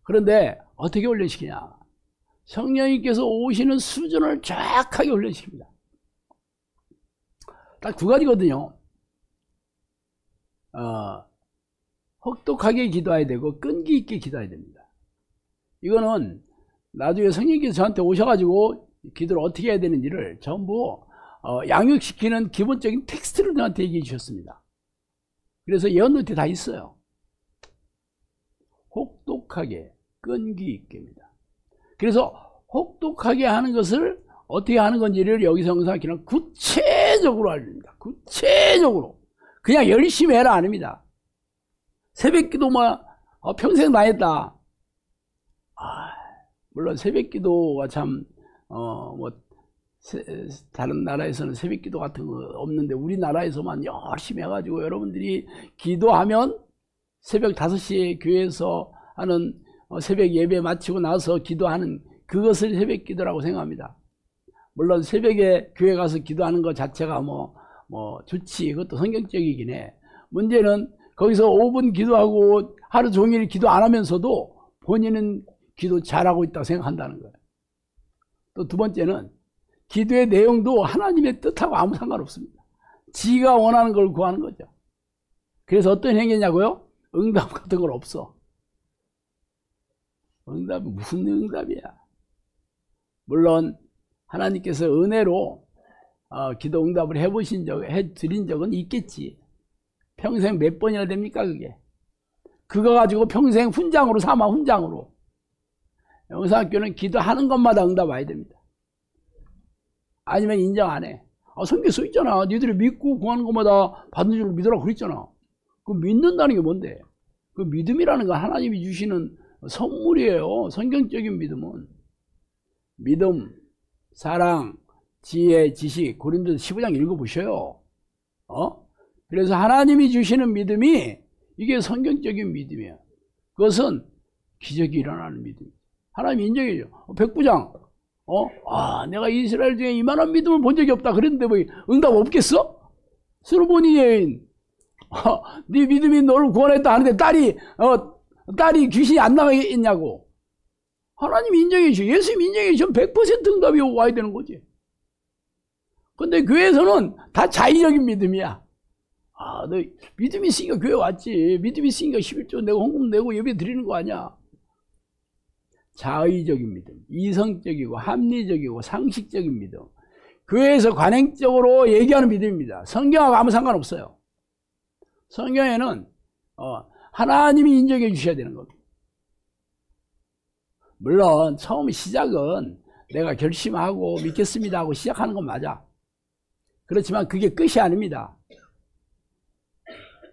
그런데 어떻게 훈련시키냐? 성령님께서 오시는 수준을 정확하게 훈련시킵니다. 딱 2가지거든요. 혹독하게 기도해야 되고 끈기 있게 기도해야 됩니다. 이거는 나중에 성령님께서 저한테 오셔가지고 기도를 어떻게 해야 되는지를 전부 양육시키는 기본적인 텍스트를 저한테 얘기해 주셨습니다. 그래서 예언노트에 다 있어요. 혹독하게 끈기 있게입니다. 그래서 혹독하게 하는 것을 어떻게 하는 건지를 여기서 영상학기는 구체적으로 알립니다. 구체적으로. 그냥 열심히 해라 아닙니다. 새벽기도 평생 다 했다. 물론 새벽기도가 참 다른 나라에서는 새벽기도 같은 거 없는데 우리나라에서만 열심히 해가지고 여러분들이 기도하면 새벽 5시에 교회에서 하는 새벽 예배 마치고 나서 기도하는 그것을 새벽기도라고 생각합니다. 물론 새벽에 교회 가서 기도하는 것 자체가 뭐 좋지. 그것도 성경적이긴 해. 문제는 거기서 5분 기도하고 하루 종일 기도 안 하면서도 본인은 기도 잘하고 있다고 생각한다는 거예요. 또 두 번째는 기도의 내용도 하나님의 뜻하고 아무 상관없습니다. 지가 원하는 걸 구하는 거죠. 그래서 어떤 행위냐고요? 응답 같은 건 없어. 응답이 무슨 응답이야? 물론 하나님께서 은혜로 기도 응답을 해드린 적은 있겠지. 평생 몇 번이나 됩니까 그게? 그거 가지고 평생 훈장으로 삼아. 훈장으로. 영상학교는 기도하는 것마다 응답 와야 됩니다. 아니면 인정 안 해. 성경에 써 있잖아. 니들이 믿고 구하는 것마다 받는 줄 믿으라고 그랬잖아. 그 믿는다는 게 뭔데? 그 믿음이라는 건 하나님이 주시는 선물이에요. 성경적인 믿음은. 믿음, 사랑, 지혜, 지식. 고린도서 15장 읽어보셔요. 그래서 하나님이 주시는 믿음이 이게 성경적인 믿음이에요. 그것은 기적이 일어나는 믿음. 하나님 인정해줘. 백부장, 내가 이스라엘 중에 이만한 믿음을 본 적이 없다. 그랬는데 뭐 응답 없겠어? 스르보니 여인, 네 믿음이 너를 구원했다 하는데 딸이 귀신이 안 나가겠냐고. 하나님 인정해줘. 예수님 인정해줘. 100% 응답이 와야 되는 거지. 근데 교회에서는 다 자의적인 믿음이야. 너 믿음이 있으니까 교회 왔지. 믿음이 있으니까 11조 내고 헌금 내고 예배 드리는 거 아니야. 자의적인 믿음, 이성적이고 합리적이고 상식적인 믿음. 교회에서 관행적으로 얘기하는 믿음입니다. 성경하고 아무 상관없어요. 성경에는 하나님이 인정해 주셔야 되는 겁니다. 물론 처음 시작은 내가 결심하고 믿겠습니다 하고 시작하는 건 맞아. 그렇지만 그게 끝이 아닙니다.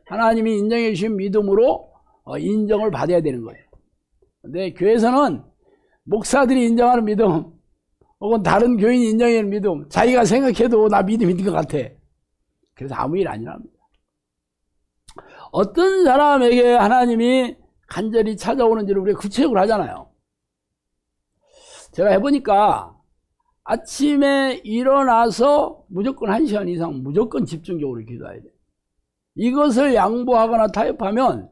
하나님이 인정해 주신 믿음으로 인정을 받아야 되는 거예요. 근데 교회에서는 목사들이 인정하는 믿음 혹은 다른 교인이 인정하는 믿음, 자기가 생각해도 나 믿음 있는 것 같아. 그래서 아무 일 아니랍니다. 어떤 사람에게 하나님이 간절히 찾아오는지를 우리가 구체적으로 하잖아요. 제가 해보니까 아침에 일어나서 무조건 1시간 이상 무조건 집중적으로 기도해야 돼. 이것을 양보하거나 타협하면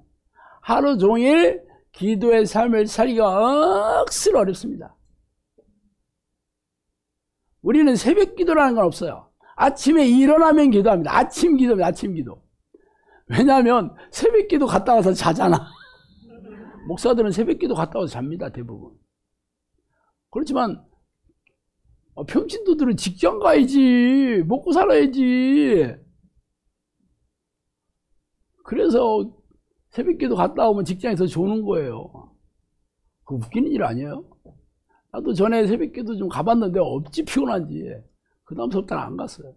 하루 종일 기도의 삶을 살기가 억수로 어렵습니다. 우리는 새벽 기도라는 건 없어요. 아침에 일어나면 기도합니다. 아침 기도입니다. 아침 기도. 왜냐하면 새벽 기도 갔다 와서 자잖아. 목사들은 새벽 기도 갔다 와서 잡니다. 대부분. 그렇지만 평신도들은 직장 가야지. 먹고 살아야지. 그래서 새벽기도 갔다 오면 직장에서 조는 거예요. 그거 웃기는 일 아니에요? 나도 전에 새벽기도 좀 가봤는데 어찌 피곤한지. 그 다음부터는 안 갔어요.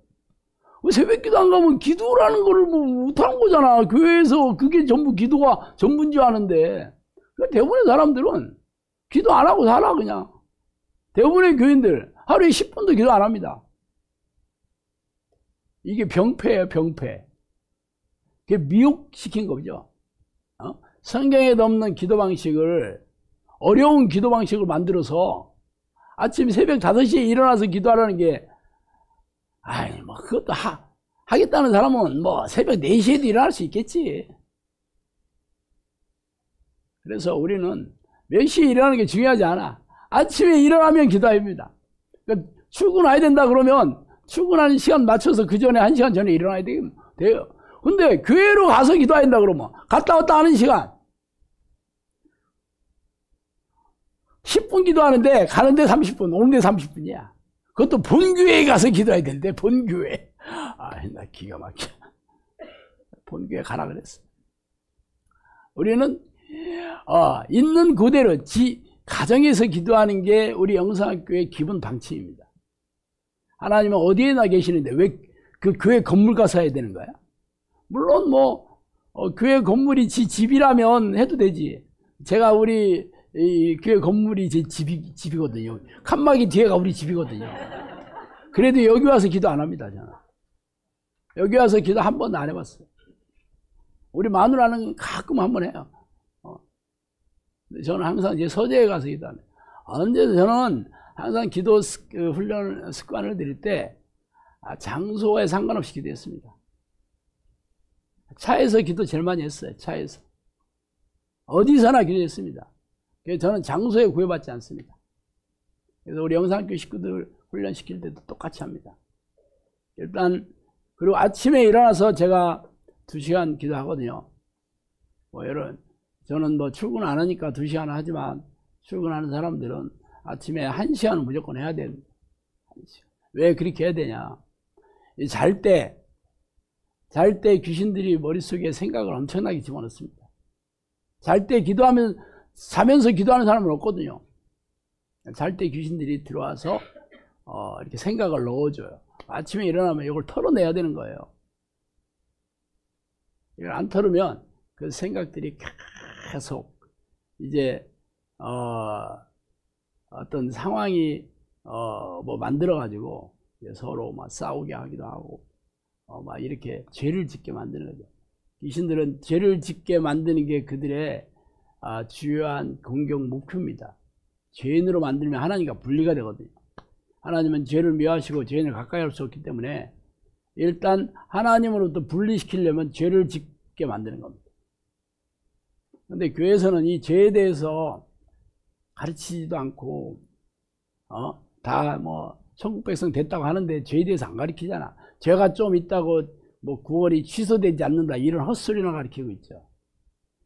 새벽기도 안 가면 기도라는 거를 뭐 못하는 거잖아. 교회에서 그게 전부 기도가 전부인 줄 아는데. 대부분의 사람들은 기도 안 하고 살아 그냥. 대부분의 교인들 하루에 10분도 기도 안 합니다. 이게 병폐예요. 병폐. 그게 미혹시킨 거죠. 성경에 없는 기도 방식을, 어려운 기도 방식을 만들어서 아침 새벽 5시에 일어나서 기도하라는 게, 뭐 그것도 하겠다는 사람은 뭐 새벽 4시에도 일어날 수 있겠지. 그래서 우리는 몇 시에 일어나는 게 중요하지 않아. 아침에 일어나면 기도합니다. 그러니까 출근해야 된다 그러면 출근하는 시간 맞춰서 그 전에 1시간 전에 일어나야 돼요. 근데 교회로 가서 기도해야 된다 그러면 갔다 왔다 하는 시간 10분 기도하는데 가는데 30분, 오는데 30분이야. 그것도 본교회에 가서 기도해야 되는데 본교회. 나 기가 막혀. 본교회 가라 그랬어. 우리는 있는 그대로 가정에서 기도하는 게 우리 영상학교의 기본 방침입니다. 하나님은 어디에나 계시는데 왜 그 교회 건물 가서 해야 되는 거야? 물론 뭐 교회 건물이 지 집이라면 해도 되지. 제가 우리 이 교회 건물이 제 집이거든요. 칸막이 뒤에가 우리 집이거든요. 그래도 여기 와서 기도 안 합니다. 저는. 여기 와서 기도 한 번도 안 해봤어요. 우리 마누라는 가끔 한 번 해요. 저는 항상 이제 서재에 가서 기도하는. 언제 저는 항상 기도 훈련 습관을 드릴 때 장소에 상관없이 기도했습니다. 차에서 기도 제일 많이 했어요. 차에서. 어디서나 기도했습니다. 그래서 저는 장소에 구애받지 않습니다. 그래서 우리 영상교 식구들 훈련시킬 때도 똑같이 합니다. 일단 그리고 아침에 일어나서 제가 2시간 기도하거든요. 저는 출근 안 하니까 2시간 하지만 출근하는 사람들은 아침에 1시간은 무조건 해야 됩니다. 왜 그렇게 해야 되냐? 잘 때 귀신들이 머릿속에 생각을 엄청나게 집어넣습니다. 잘 때 자면서 기도하는 사람은 없거든요. 잘 때 귀신들이 들어와서 이렇게 생각을 넣어줘요. 아침에 일어나면 이걸 털어내야 되는 거예요. 이걸 안 털으면 그 생각들이 계속 이제 어떤 상황이 만들어 가지고 서로 막 싸우게 하기도 하고 막 이렇게 죄를 짓게 만드는 거죠. 귀신들은 죄를 짓게 만드는 게 그들의 주요한 공격 목표입니다. 죄인으로 만들면 하나님과 분리가 되거든요. 하나님은 죄를 미워하시고 죄인을 가까이 할 수 없기 때문에 일단 하나님으로부터 분리시키려면 죄를 짓게 만드는 겁니다. 그런데 교회에서는 이 죄에 대해서 가르치지도 않고 다 천국 백성 됐다고 하는데 죄에 대해서 안 가르치잖아. 죄가 좀 있다고 구원이 취소되지 않는다 이런 헛소리나 가르치고 있죠.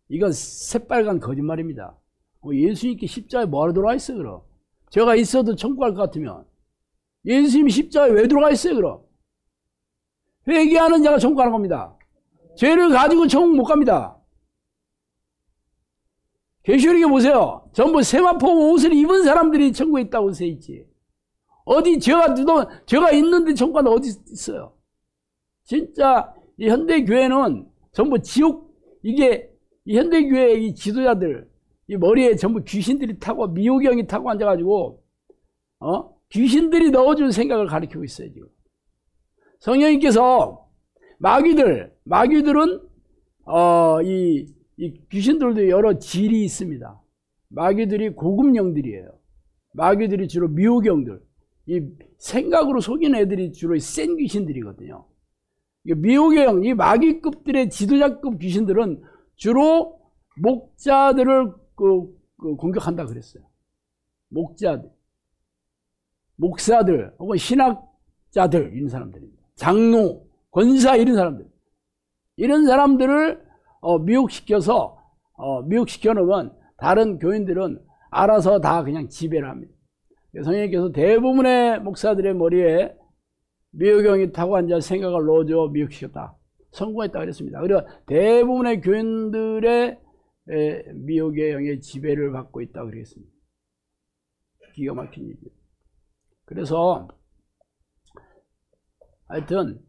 이건 새빨간 거짓말입니다. 예수님께 십자가에 뭐하러 들어와 있어요 그럼? 죄가 있어도 천국 갈 것 같으면 예수님이 십자가에 왜 들어가 있어요 그럼? 회개하는 자가 천국 가는 겁니다. 죄를 가지고 천국 못 갑니다. 계시록에 보세요. 전부 세마포 옷을 입은 사람들이 천국에 있다고 써 있지. 어디 죄가 있는데 천국 가는 어디 있어요? 진짜 이 현대교회는 전부 지옥, 이게 이 현대교회의 이 지도자들 이 머리에 전부 귀신들이 타고 미호경이 타고 앉아가지고 귀신들이 넣어준 생각을 가리키고 있어요 지금. 성령님께서 마귀들은 이 귀신들도 여러 질이 있습니다. 마귀들이 고급 영들이에요. 마귀들이 주로 미호경들, 이 생각으로 속이는 애들이 주로 센 귀신들이거든요. 미호경, 이 마귀급들의 지도자급 귀신들은 주로 목자들을 공격한다 그랬어요. 목사들, 혹은 신학자들, 이런 사람들입니다. 장로, 권사, 이런 사람들을 미혹시켜 놓으면 다른 교인들은 알아서 다 그냥 지배를 합니다. 성령님께서 대부분의 목사들의 머리에 미호경이 타고 앉아 생각을 넣어줘 미혹시켰다. 성공했다 그랬습니다. 그리고 대부분의 교인들의 미혹의 영의 지배를 받고 있다 그랬습니다. 기가 막힌 일이죠. 그래서 하여튼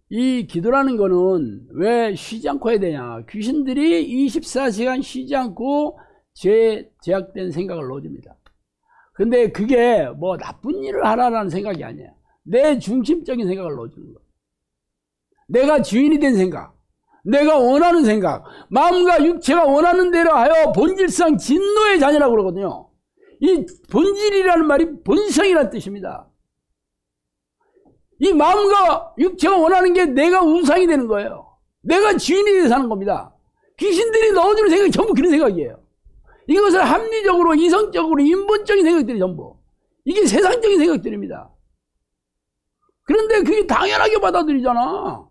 이 기도라는 거는 왜 쉬지 않고 해야 되냐. 귀신들이 24시간 쉬지 않고 제약된 생각을 넣어줍니다. 근데 그게 나쁜 일을 하라는 생각이 아니에요. 내 중심적인 생각을 넣어주는 거예요. 내가 주인이 된 생각, 내가 원하는 생각, 마음과 육체가 원하는 대로 하여 본질상 진노의 자녀라고 그러거든요. 이 본질이라는 말이 본성이라는 뜻입니다. 이 마음과 육체가 원하는 게 내가 우상이 되는 거예요. 내가 주인이 되어 사는 겁니다. 귀신들이 넣어주는 생각이 전부 그런 생각이에요. 이것을 합리적으로, 이성적으로, 인본적인 생각들이 전부. 이게 세상적인 생각들입니다. 그런데 그게 당연하게 받아들이잖아.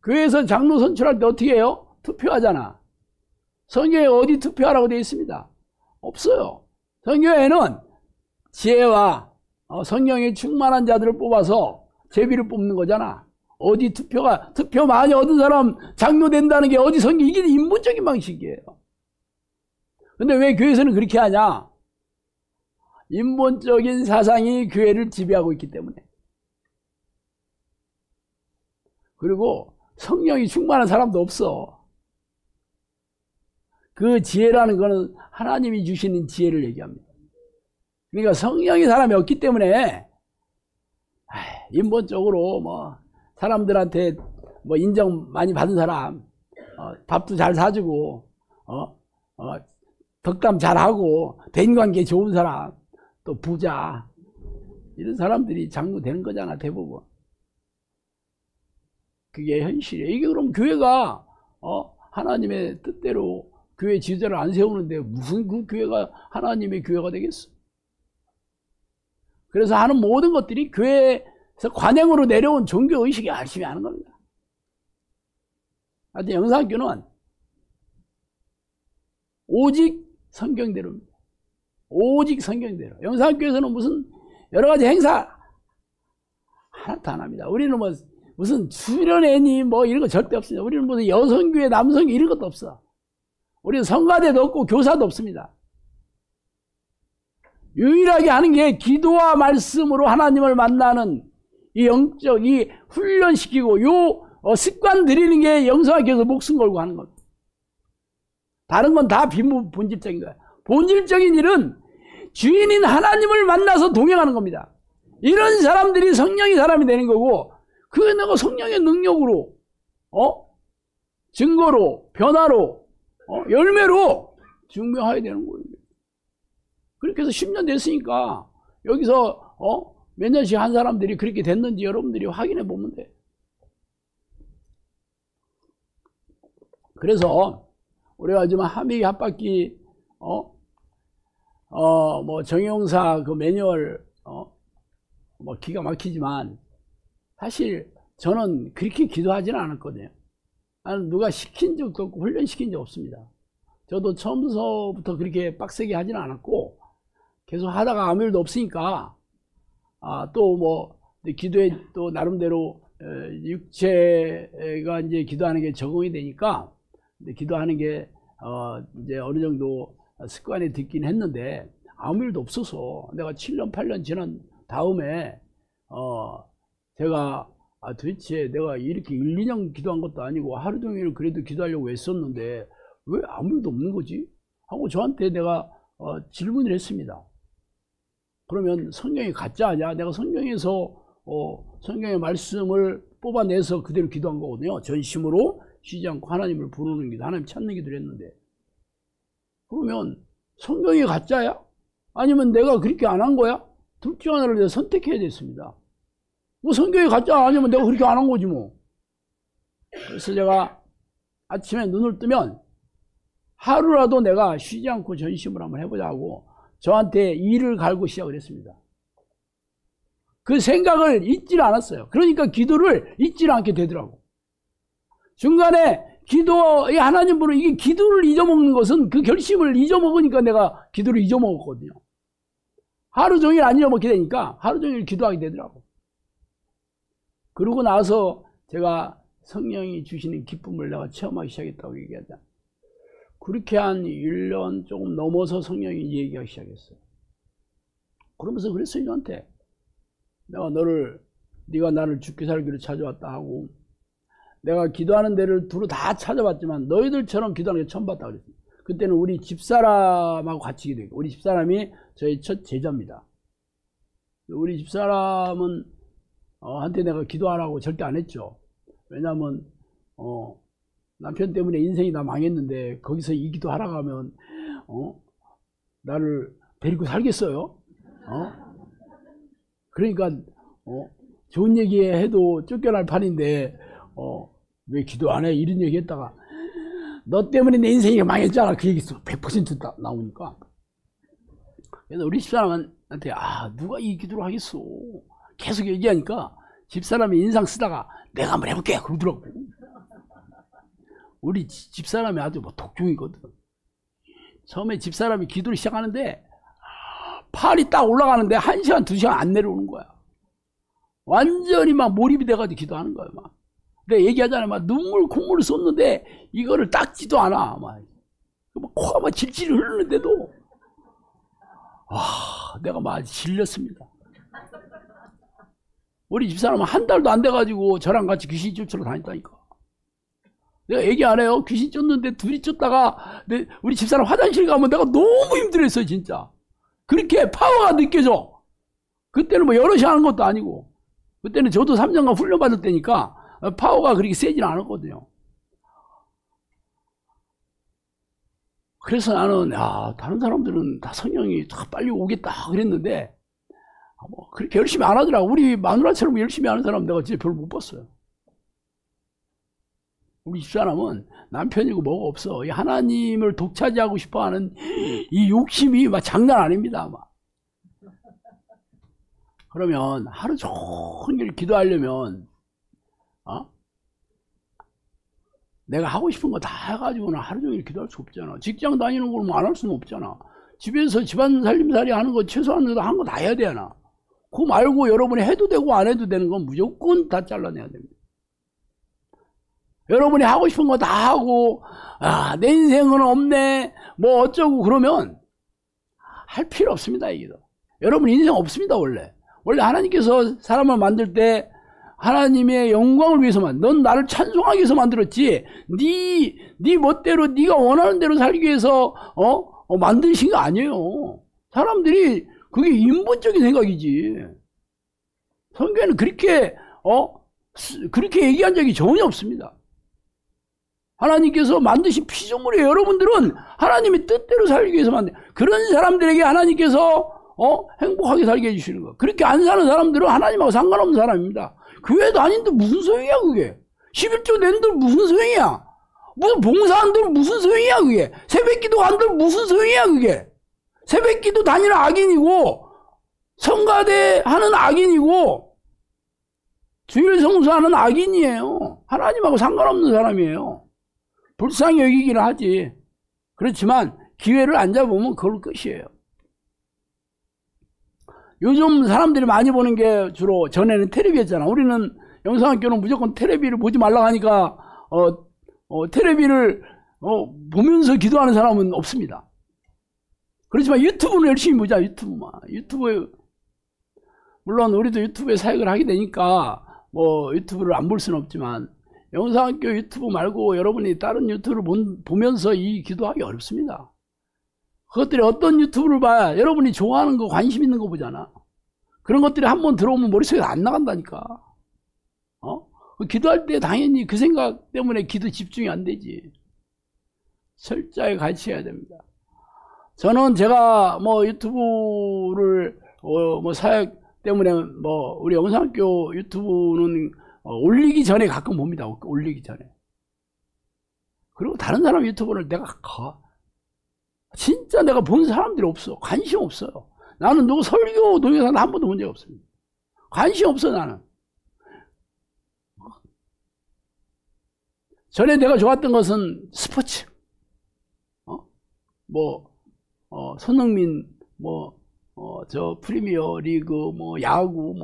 교회에서 장로 선출할 때 어떻게 해요? 투표하잖아. 성경에 어디 투표하라고 되어 있습니다? 없어요. 성경에는 지혜와 성령에 충만한 자들을 뽑아서 제비를 뽑는 거잖아. 어디 투표 많이 얻은 사람 장로 된다는 게 어디 성경, 이게 인본적인 방식이에요. 근데 왜 교회에서는 그렇게 하냐? 인본적인 사상이 교회를 지배하고 있기 때문에. 그리고 성령이 충만한 사람도 없어. 그 지혜라는 거는 하나님이 주시는 지혜를 얘기합니다. 그러니까 성령의 사람이 없기 때문에 인본적으로 사람들한테 인정 많이 받은 사람, 밥도 잘 사주고 덕담 잘하고 대인관계 좋은 사람, 또 부자, 이런 사람들이 장로 되는 거잖아, 대부분. 그게 현실이에요. 이게 그럼 교회가 하나님의 뜻대로 교회 지도자를 안 세우는데 무슨 그 교회가 하나님의 교회가 되겠어? 그래서 하는 모든 것들이 교회에서 관행으로 내려온 종교의식이 열심히 하는 겁니다. 하여튼 영산교는 오직 성경대로입니다. 오직 성경대로. 영산교에서는 무슨 여러 가지 행사 하나도 안 합니다. 우리는 뭐 무슨 수련회니 뭐 이런 거 절대 없습니다. 우리는 무슨 여성교회, 남성교회 이런 것도 없어. 우리는 성가대도 없고 교사도 없습니다. 유일하게 하는 게 기도와 말씀으로 하나님을 만나는 이 영적, 이 훈련시키고 습관 들이는 게 영성학교에서 목숨 걸고 하는 겁니다. 다른 건 다 본질적인 거예요. 본질적인 일은 주인인 하나님을 만나서 동행하는 겁니다. 이런 사람들이 성령의 사람이 되는 거고, 그게 내가 성령의 능력으로, 증거로, 변화로, 열매로 증명해야 되는 거예요. 그렇게 해서 10년 됐으니까, 여기서, 몇 년씩 한 사람들이 그렇게 됐는지 여러분들이 확인해 보면 돼. 그래서, 우리가 지금 함익 합박기, 뭐, 정용사 그 매뉴얼, 뭐, 기가 막히지만, 사실 저는 그렇게 기도하지는 않았거든요. 나는 누가 시킨 적도 없고, 훈련시킨 적 없습니다. 저도 처음부터 그렇게 빡세게 하지는 않았고, 계속 하다가 아무 일도 없으니까, 또 뭐, 기도에 또 나름대로, 육체가 이제 기도하는 게 적응이 되니까, 기도하는 게, 이제 어느 정도 습관에 듣긴 했는데, 아무 일도 없어서 내가 7년, 8년 지난 다음에, 제가, 도대체 내가 이렇게 1, 2년 기도한 것도 아니고 하루 종일 그래도 기도하려고 애썼는데, 왜 아무 일도 없는 거지? 하고 저한테 내가, 질문을 했습니다. 그러면 성경이 가짜냐? 내가 성경에서, 성경의 말씀을 뽑아내서 그대로 기도한 거거든요. 전심으로 쉬지 않고 하나님을 부르는 기도, 하나님 찾는 기도를 했는데. 그러면 성경이 가짜야? 아니면 내가 그렇게 안 한 거야? 둘 중 하나를 내가 선택해야 됐습니다. 뭐 성경이 가짜 아니면 내가 그렇게 안 한 거지 뭐. 그래서 제가 아침에 눈을 뜨면 하루라도 내가 쉬지 않고 전심을 한번 해보자고 저한테 일을 갈고 시작을 했습니다. 그 생각을 잊질 않았어요. 그러니까 기도를 잊질 않게 되더라고. 중간에 기도의 하나님 부르는 이게 기도를 잊어먹는 것은 그 결심을 잊어먹으니까 내가 기도를 잊어먹었거든요. 하루 종일 안 잊어먹게 되니까 하루 종일 기도하게 되더라고. 그러고 나서 제가 성령이 주시는 기쁨을 내가 체험하기 시작했다고 얘기하자. 그렇게 한 1년 조금 넘어서 성령이 얘기하기 시작했어요. 그러면서 그랬어요, 저한테. 네가 나를 죽게 살기로 찾아왔다 하고, 내가 기도하는 데를 두루 다 찾아봤지만 너희들처럼 기도하는 게 처음 봤다 그랬어요. 그때는 우리 집사람하고 같이 기도했고, 우리 집사람이 저희 첫 제자입니다. 우리 집사람은 한테 내가 기도하라고 절대 안 했죠. 왜냐하면 남편 때문에 인생이 다 망했는데 거기서 이 기도하라고 하면 나를 데리고 살겠어요? 그러니까 좋은 얘기 해도 쫓겨날 판인데 왜 기도 안 해? 이런 얘기 했다가 너 때문에 내 인생이 망했잖아. 그 얘기 100% 나오니까. 그래서 우리 집사람한테 누가 이 기도를 하겠어. 계속 얘기하니까 집사람이 인상 쓰다가 내가 한번 해볼게 그러더라고. 우리 집사람이 아주 뭐 독종이거든. 처음에 집사람이 기도를 시작하는데 팔이 딱 올라가는데 1시간 2시간 안 내려오는 거야. 완전히 막 몰입이 돼가지고 기도하는 거야. 막 내가 얘기하잖아요. 막 눈물 콧물을 쏟는데 이거를 닦지도 않아. 막 코가 막 질질 흐르는데도 내가 막 질렸습니다. 우리 집사람은 한 달도 안 돼가지고 저랑 같이 귀신 쫓으러 다녔다니까. 내가 얘기 안 해요. 귀신 쫓는데 둘이 쫓다가 우리 집사람 화장실 가면 내가 너무 힘들었어요, 진짜. 그렇게 파워가 느껴져. 그때는 뭐 여럿이 하는 것도 아니고, 그때는 저도 3년간 훈련 받을 때니까 파워가 그렇게 세진 않았거든요. 그래서 나는 다른 사람들은 다 성령이 다 빨리 오겠다 그랬는데 뭐 그렇게 열심히 안 하더라고. 우리 마누라처럼 열심히 하는 사람 내가 진짜 별로 못 봤어요. 우리 집사람은 남편이고 뭐가 없어. 이 하나님을 독차지하고 싶어하는 이 욕심이 막 장난 아닙니다. 아마. 그러면 하루 종일 기도하려면 내가 하고 싶은 거 다 해가지고는 하루 종일 기도할 수 없잖아. 직장 다니는 걸 뭐 안 할 수는 없잖아. 집에서 집안 살림살이 하는 거 최소한 한 거 다 해야 되나. 그거 말고 여러분이 해도 되고 안 해도 되는 건 무조건 다 잘라내야 됩니다. 여러분이 하고 싶은 거 다 하고 내 인생은 없네 뭐 어쩌고 그러면 할 필요 없습니다. 이게 여러분 인생 없습니다. 원래 하나님께서 사람을 만들 때 하나님의 영광을 위해서만, 넌 나를 찬송하기 위해서 만들었지 네 멋대로 네가 원하는 대로 살기 위해서 만드신 거 아니에요. 사람들이 그게 인본적인 생각이지. 성경에는 그렇게 얘기한 적이 전혀 없습니다. 하나님께서 만드신 피조물이에요. 여러분들은 하나님의 뜻대로 살기 위해서 만든, 그런 사람들에게 하나님께서 행복하게 살게 해주시는 거. 그렇게 안 사는 사람들은 하나님하고 상관없는 사람입니다. 교회 다닌들 무슨 소용이야 그게. 11조 낸들 무슨 소용이야. 무슨 봉사한들 무슨 소용이야 그게. 새벽기도 간들 무슨 소용이야 그게. 새벽기도 다니는 악인이고 성가대 하는 악인이고 주일 성수하는 악인이에요. 하나님하고 상관없는 사람이에요. 불쌍히 여기기는 하지. 그렇지만 기회를 안 잡으면 그걸로 끝이에요. 요즘 사람들이 많이 보는 게 주로, 전에는 텔레비였잖아. 우리는 영상학교는 무조건 텔레비를 보지 말라고 하니까 텔레비를 보면서 기도하는 사람은 없습니다. 그렇지만 유튜브는 열심히 보자. 유튜브 물론 우리도 유튜브에 사역을 하게 되니까 뭐 유튜브를 안 볼 수는 없지만 영상학교 유튜브 말고 여러분이 다른 유튜브를 보면서 이 기도하기 어렵습니다. 그것들이 어떤 유튜브를 봐야 여러분이 좋아하는 거, 관심 있는 거 보잖아. 그런 것들이 한번 들어오면 머릿속에 안 나간다니까. 기도할 때 당연히 그 생각 때문에 기도 집중이 안 되지. 철저하게 같이 해야 됩니다. 저는 제가 뭐 유튜브를 뭐 사역 때문에 뭐 우리 영상학교 유튜브는 올리기 전에 가끔 봅니다. 올리기 전에. 그리고 다른 사람 유튜브를 내가 진짜 내가 본 사람들이 없어. 관심 없어요. 나는 누구 설교 동영상 한 번도 본 적 없습니다. 관심 없어 나는. 전에 내가 좋았던 것은 스포츠. 손흥민, 저 프리미어 리그, 야구,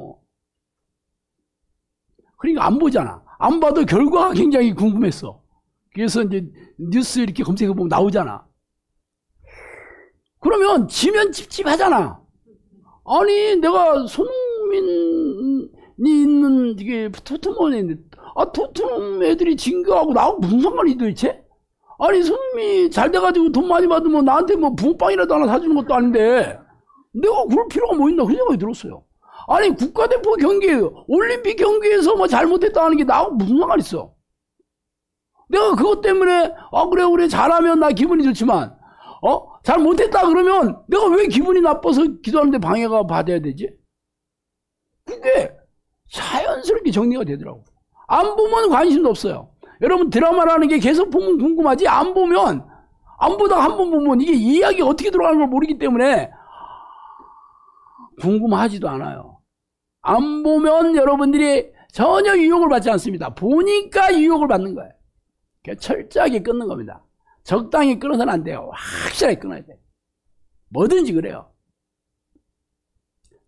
그러니까 안 보잖아. 안 봐도 결과가 굉장히 궁금했어. 그래서 이제 뉴스 이렇게 검색해보면 나오잖아. 그러면 지면 찝찝하잖아. 아니, 내가 손흥민이 있는 이게 토트넘에 있는데, 토트넘 애들이 진 거하고 나하고 무슨 상관이 도대체? 아니, 손흥민이 잘 돼가지고 돈 많이 받으면 나한테 뭐 붕어빵이라도 하나 사주는 것도 아닌데, 내가 그럴 필요가 뭐 있나? 그런 생각이 들었어요. 아니, 국가대표 경기, 올림픽 경기에서 뭐 잘못했다 하는 게 나하고 무슨 상관이 있어? 내가 그것 때문에, 그래, 잘하면 나 기분이 좋지만, 잘못했다 그러면 내가 왜 기분이 나빠서 기도하는데 방해가 받아야 되지? 그게 자연스럽게 정리가 되더라고. 안 보면 관심도 없어요. 여러분 드라마라는 게 계속 보면 궁금하지, 안 보면, 안 보다가 한 번 보면 이게 이야기가 어떻게 들어가는 걸 모르기 때문에 궁금하지도 않아요. 안 보면 여러분들이 전혀 유혹을 받지 않습니다. 보니까 유혹을 받는 거예요. 철저하게 끊는 겁니다. 적당히 끊어서는 안 돼요. 확실하게 끊어야 돼요. 뭐든지 그래요.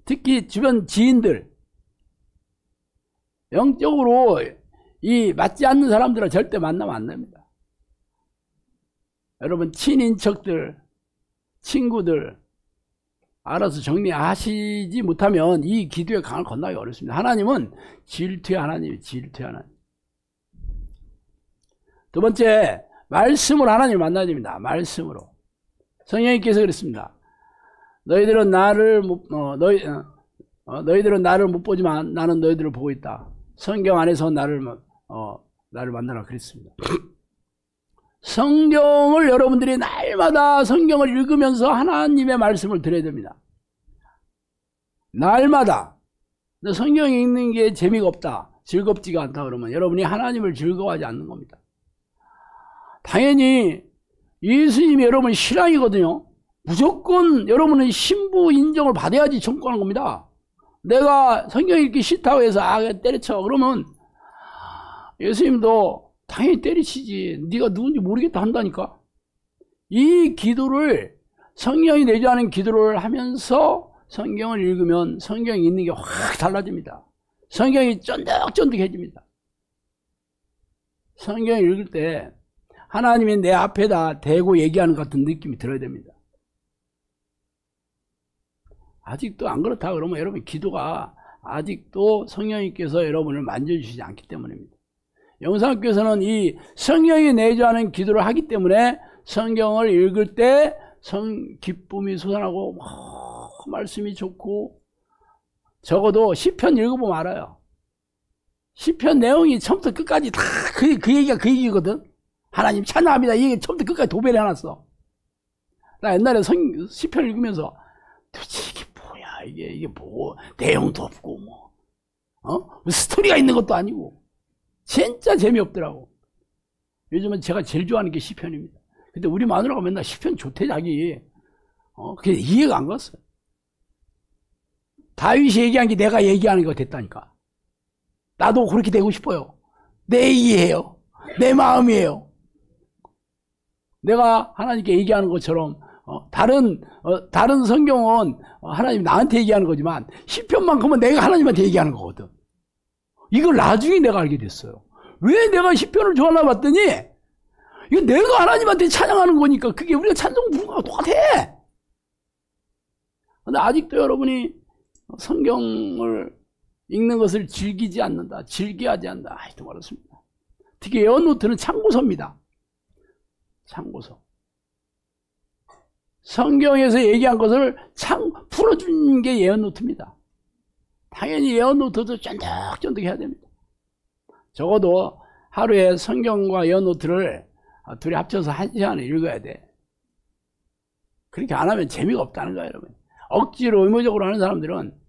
특히 주변 지인들, 영적으로 맞지 않는 사람들은 절대 만나면 안 됩니다. 여러분 친인척들, 친구들 알아서 정리하시지 못하면 이 기도의 강을 건너기 어렵습니다. 하나님은 질투의 하나님이에요. 질투의 하나님. 두 번째, 말씀으로 하나님을 만나야 됩니다. 말씀으로. 성령님께서 그랬습니다. 너희들은 나를 못 보지만 나는 너희들을 보고 있다. 성경 안에서 나를 만나라 그랬습니다. 성경을 여러분들이 날마다 성경을 읽으면서 하나님의 말씀을 들어야 됩니다. 날마다 성경 읽는 게 재미가 없다, 즐겁지가 않다 그러면 여러분이 하나님을 즐거워하지 않는 겁니다. 당연히 예수님이 여러분 신앙이거든요. 무조건 여러분은 신부 인정을 받아야지 전공하는 겁니다. 내가 성경 읽기 싫다고 해서 때려쳐 그러면 예수님도 당연히 때리치지. 네가 누군지 모르겠다 한다니까. 이 기도를 성령이 내주하는 기도를 하면서 성경을 읽으면 성경이 있는 게 확 달라집니다. 성경이 쫀득쫀득해집니다. 성경을 읽을 때 하나님이 내 앞에다 대고 얘기하는 것 같은 느낌이 들어야 됩니다. 아직도 안 그렇다 그러면 여러분 기도가 아직도 성령님께서 여러분을 만져주시지 않기 때문입니다. 영상학교에서는 이 성령이 내주하는 기도를 하기 때문에 성경을 읽을 때 기쁨이 솟아나고 말씀이 좋고, 적어도 시편 읽어보면 알아요. 시편 내용이 처음부터 끝까지 다 그 얘기가 그 얘기거든. 하나님 찬양합니다. 이 얘기 처음부터 끝까지 도배를 해놨어. 나 옛날에 시편 읽으면서 도대체 이게 뭐야, 이게 뭐 내용도 없고 스토리가 있는 것도 아니고 진짜 재미없더라고. 요즘은 제가 제일 좋아하는 게 시편입니다. 근데 우리 마누라가 맨날 시편 좋대 자기. 그게 이해가 안 갔어요. 다윗이 얘기한 게 내가 얘기하는 거 됐다니까. 나도 그렇게 되고 싶어요. 내 이해예요. 내 마음이에요. 내가 하나님께 얘기하는 것처럼 다른 성경은 하나님 나한테 얘기하는 거지만 시편만큼은 내가 하나님한테 얘기하는 거거든. 이걸 나중에 내가 알게 됐어요. 왜 내가 시편을 좋아하나 봤더니 이거 내가 하나님한테 찬양하는 거니까 그게 우리가 찬송 부르는 거랑 똑같아. 근데 아직도 여러분이 성경을 읽는 것을 즐기지 않는다, 즐겨하지 않는다. 하여튼 그렇습니다. 특히 에어노트는 참고서입니다. 참고서. 성경에서 얘기한 것을 풀어준 게 에어노트입니다. 당연히 에어노트도 쫀득쫀득 해야 됩니다. 적어도 하루에 성경과 에어노트를 둘이 합쳐서 1시간을 읽어야 돼. 그렇게 안 하면 재미가 없다는 거예요, 여러분. 억지로 의무적으로 하는 사람들은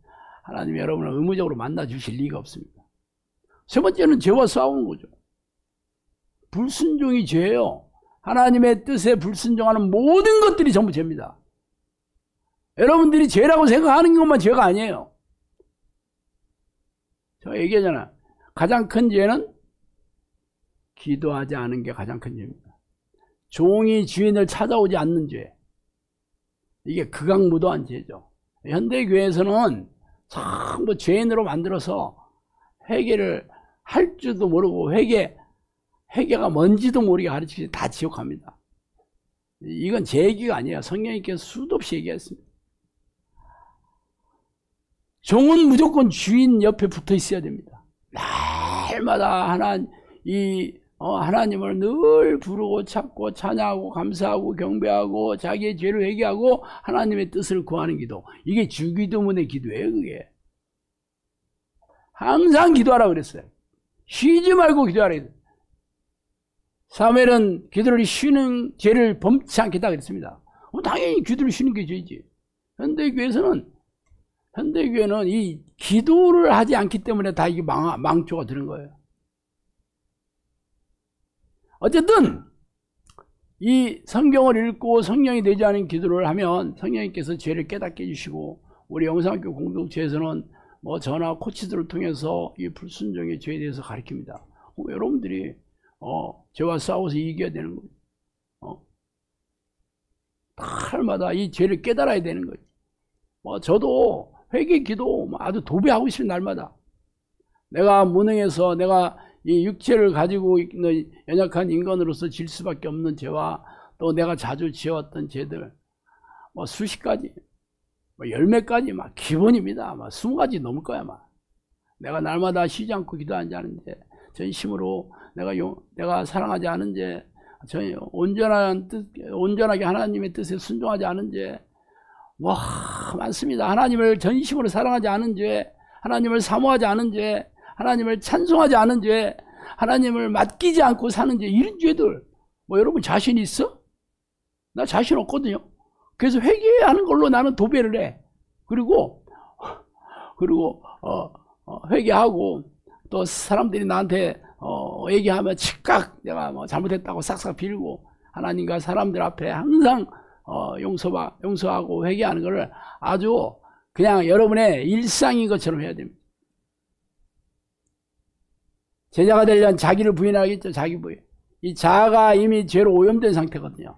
하나님이 여러분을 의무적으로 만나 주실 리가 없습니다. 세 번째는 죄와 싸우는 거죠. 불순종이 죄예요. 하나님의 뜻에 불순종하는 모든 것들이 전부 죄입니다. 여러분들이 죄라고 생각하는 것만 죄가 아니에요. 제가 얘기하잖아요. 가장 큰 죄는 기도하지 않은 게 가장 큰 죄입니다. 종이 주인을 찾아오지 않는 죄. 이게 극악무도한 죄죠. 현대교회에서는 전부 죄인으로 만들어서 회개를 할 줄도 모르고 회개가 뭔지도 모르게 가르치지 다 지옥합니다. 이건 제 얘기가 아니에요. 성령님께서 수도 없이 얘기했습니다. 종은 무조건 주인 옆에 붙어 있어야 됩니다. 날마다 하나님을 늘 부르고 찾고 찬양하고 감사하고 경배하고 자기의 죄를 회개하고 하나님의 뜻을 구하는 기도. 이게 주기도문의 기도예요. 그게 항상 기도하라 그랬어요. 쉬지 말고 기도하라 그랬어요. 사무엘은 기도를 쉬는 죄를 범치 않겠다 그랬습니다. 당연히 기도를 쉬는 게 죄지. 현대교회는 이 기도를 하지 않기 때문에 다 이게 망조가 되는 거예요. 어쨌든 이 성경을 읽고 성령이 되지 않은 기도를 하면 성령님께서 죄를 깨닫게 해주시고, 우리 영상학교 공동체에서는 저나 코치들을 통해서 이 불순종의 죄에 대해서 가르칩니다. 여러분들이 죄와 싸워서 이겨야 되는 거예요. 날마다 이 죄를 깨달아야 되는 거예요. 저도 회개 기도 아주 도배하고 있어요. 날마다 내가 무능해서 내가 이 육체를 가지고 있는 연약한 인간으로서 질 수밖에 없는 죄와 또 내가 자주 지어왔던 죄들 수십 가지, 열몇 가지 기본입니다. 20가지 넘을 거야. 내가 날마다 쉬지 않고 기도하지 않은 죄, 전심으로 내가 사랑하지 않은 죄, 온전하게 하나님의 뜻에 순종하지 않은 죄, 많습니다. 하나님을 전심으로 사랑하지 않은 죄, 하나님을 사모하지 않은 죄, 하나님을 찬송하지 않은 죄, 하나님을 맡기지 않고 사는 죄, 이런 죄들 여러분 자신 있어? 나 자신 없거든요. 그래서 회개하는 걸로 나는 도배를 해. 그리고 그리고 회개하고 또 사람들이 나한테 얘기하면 즉각 내가 뭐 잘못했다고 싹싹 빌고 하나님과 사람들 앞에 항상 용서하고 회개하는 것을 아주 그냥 여러분의 일상인 것처럼 해야 됩니다. 제자가 되려면 자기를 부인하겠죠. 자기 부인. 이 자아가 이미 죄로 오염된 상태거든요.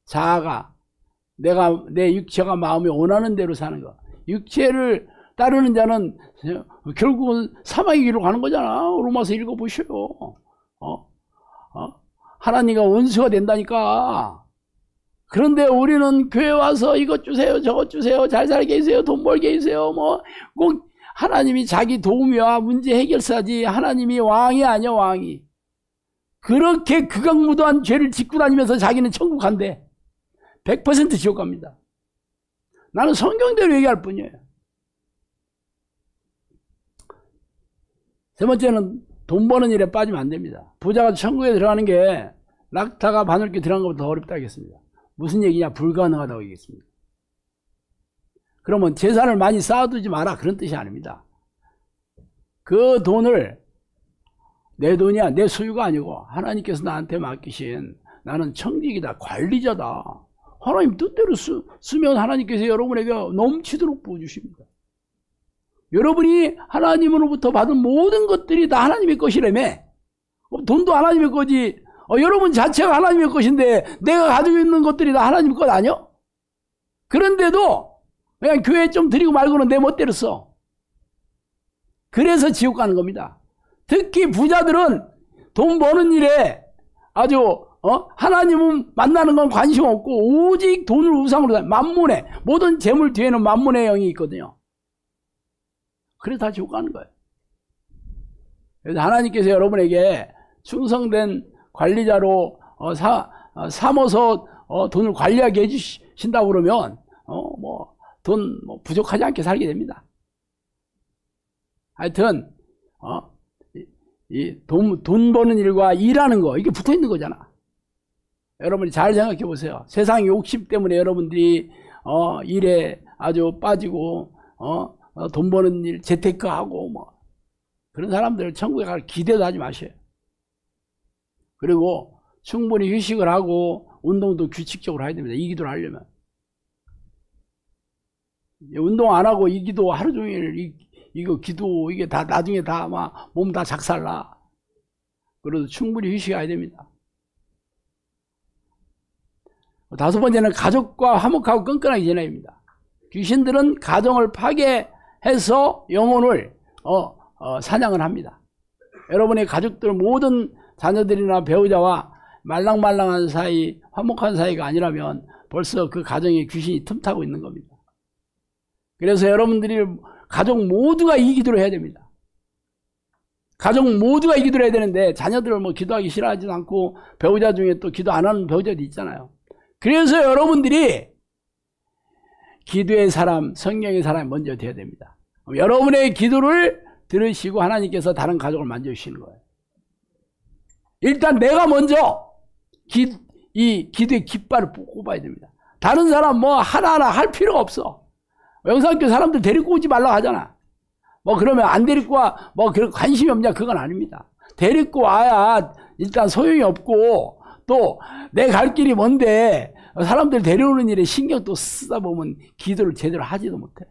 자아가 내 육체가 마음이 원하는 대로 사는 거. 육체를 따르는 자는 결국은 사망의 길로 가는 거잖아. 로마서 읽어보셔요. 하나님과 원수가 된다니까. 그런데 우리는 교회 와서 이것 주세요, 저것 주세요, 잘 살게 해주세요, 돈 벌게 해주세요. 뭐 꼭 하나님이 자기 도우미와 문제 해결사지 하나님이 왕이 아니야, 왕이. 그렇게 극악무도한 죄를 짓고 다니면서 자기는 천국 간대. 100% 지옥 갑니다. 나는 성경대로 얘기할 뿐이에요. 세 번째는 돈 버는 일에 빠지면 안 됩니다. 부자가 천국에 들어가는 게 낙타가 바늘귀 들어간 것보다 더 어렵다 하겠습니다. 무슨 얘기냐? 불가능하다고 얘기했습니다. 그러면 재산을 많이 쌓아두지 마라, 그런 뜻이 아닙니다. 그 돈을 내 돈이야, 내 소유가 아니고 하나님께서 나한테 맡기신, 나는 청직이다, 관리자다. 하나님 뜻대로 쓰면 하나님께서 여러분에게 넘치도록 부어주십니다. 여러분이 하나님으로부터 받은 모든 것들이 다 하나님의 것이라며. 돈도 하나님의 거지. 여러분 자체가 하나님의 것인데 내가 가지고 있는 것들이 다 하나님의 것 아니야? 그런데도 그냥 교회에 좀 드리고 말고는 내 멋대로 써. 그래서 지옥 가는 겁니다. 특히 부자들은 돈 버는 일에 아주 하나님은 만나는 건 관심 없고 오직 돈을 우상으로 만문에, 모든 재물 뒤에는 만문의 영이 있거든요. 그래서 다 지옥 가는 거예요. 그래서 하나님께서 여러분에게 충성된 관리자로 삼어서 돈을 관리하게 해주신다고 그러면 돈 부족하지 않게 살게 됩니다. 하여튼 이 돈 버는 일과 일하는 거, 이게 붙어 있는 거잖아. 여러분이 잘 생각해 보세요. 세상 욕심 때문에 여러분들이 일에 아주 빠지고 돈 버는 일 재테크하고 뭐 그런 사람들 천국에 갈 기대도 하지 마세요. 그리고 충분히 휴식을 하고 운동도 규칙적으로 해야 됩니다. 이 기도를 하려면. 운동 안 하고 이 기도 하루 종일 이거 기도 이게 다 나중에 다 막 몸 다 작살나. 그래도 충분히 휴식해야 됩니다. 다섯 번째는 가족과 화목하고 끈끈하게 지내야 합니다. 귀신들은 가정을 파괴해서 영혼을 사냥을 합니다. 여러분의 가족들 모든 자녀들이나 배우자와 말랑말랑한 사이, 화목한 사이가 아니라면 벌써 그 가정에 귀신이 틈타고 있는 겁니다. 그래서 여러분들이 가족 모두가 이 기도를 해야 됩니다. 가족 모두가 이 기도를 해야 되는데 자녀들을 뭐 기도하기 싫어하지도 않고 배우자 중에 또 기도 안 하는 배우자도 있잖아요. 그래서 여러분들이 기도의 사람, 성령의 사람이 먼저 되어야 됩니다. 여러분의 기도를 들으시고 하나님께서 다른 가족을 만져주시는 거예요. 일단 내가 먼저 이 기도의 깃발을 꼽아야 됩니다. 다른 사람 뭐 하나하나 할 필요가 없어. 영상교 사람들 데리고 오지 말라고 하잖아. 뭐 그러면 안 데리고 와, 뭐 그런 관심이 없냐, 그건 아닙니다. 데리고 와야 일단 소용이 없고 또 내 갈 길이 먼데 사람들 데려오는 일에 신경 또 쓰다 보면 기도를 제대로 하지도 못해.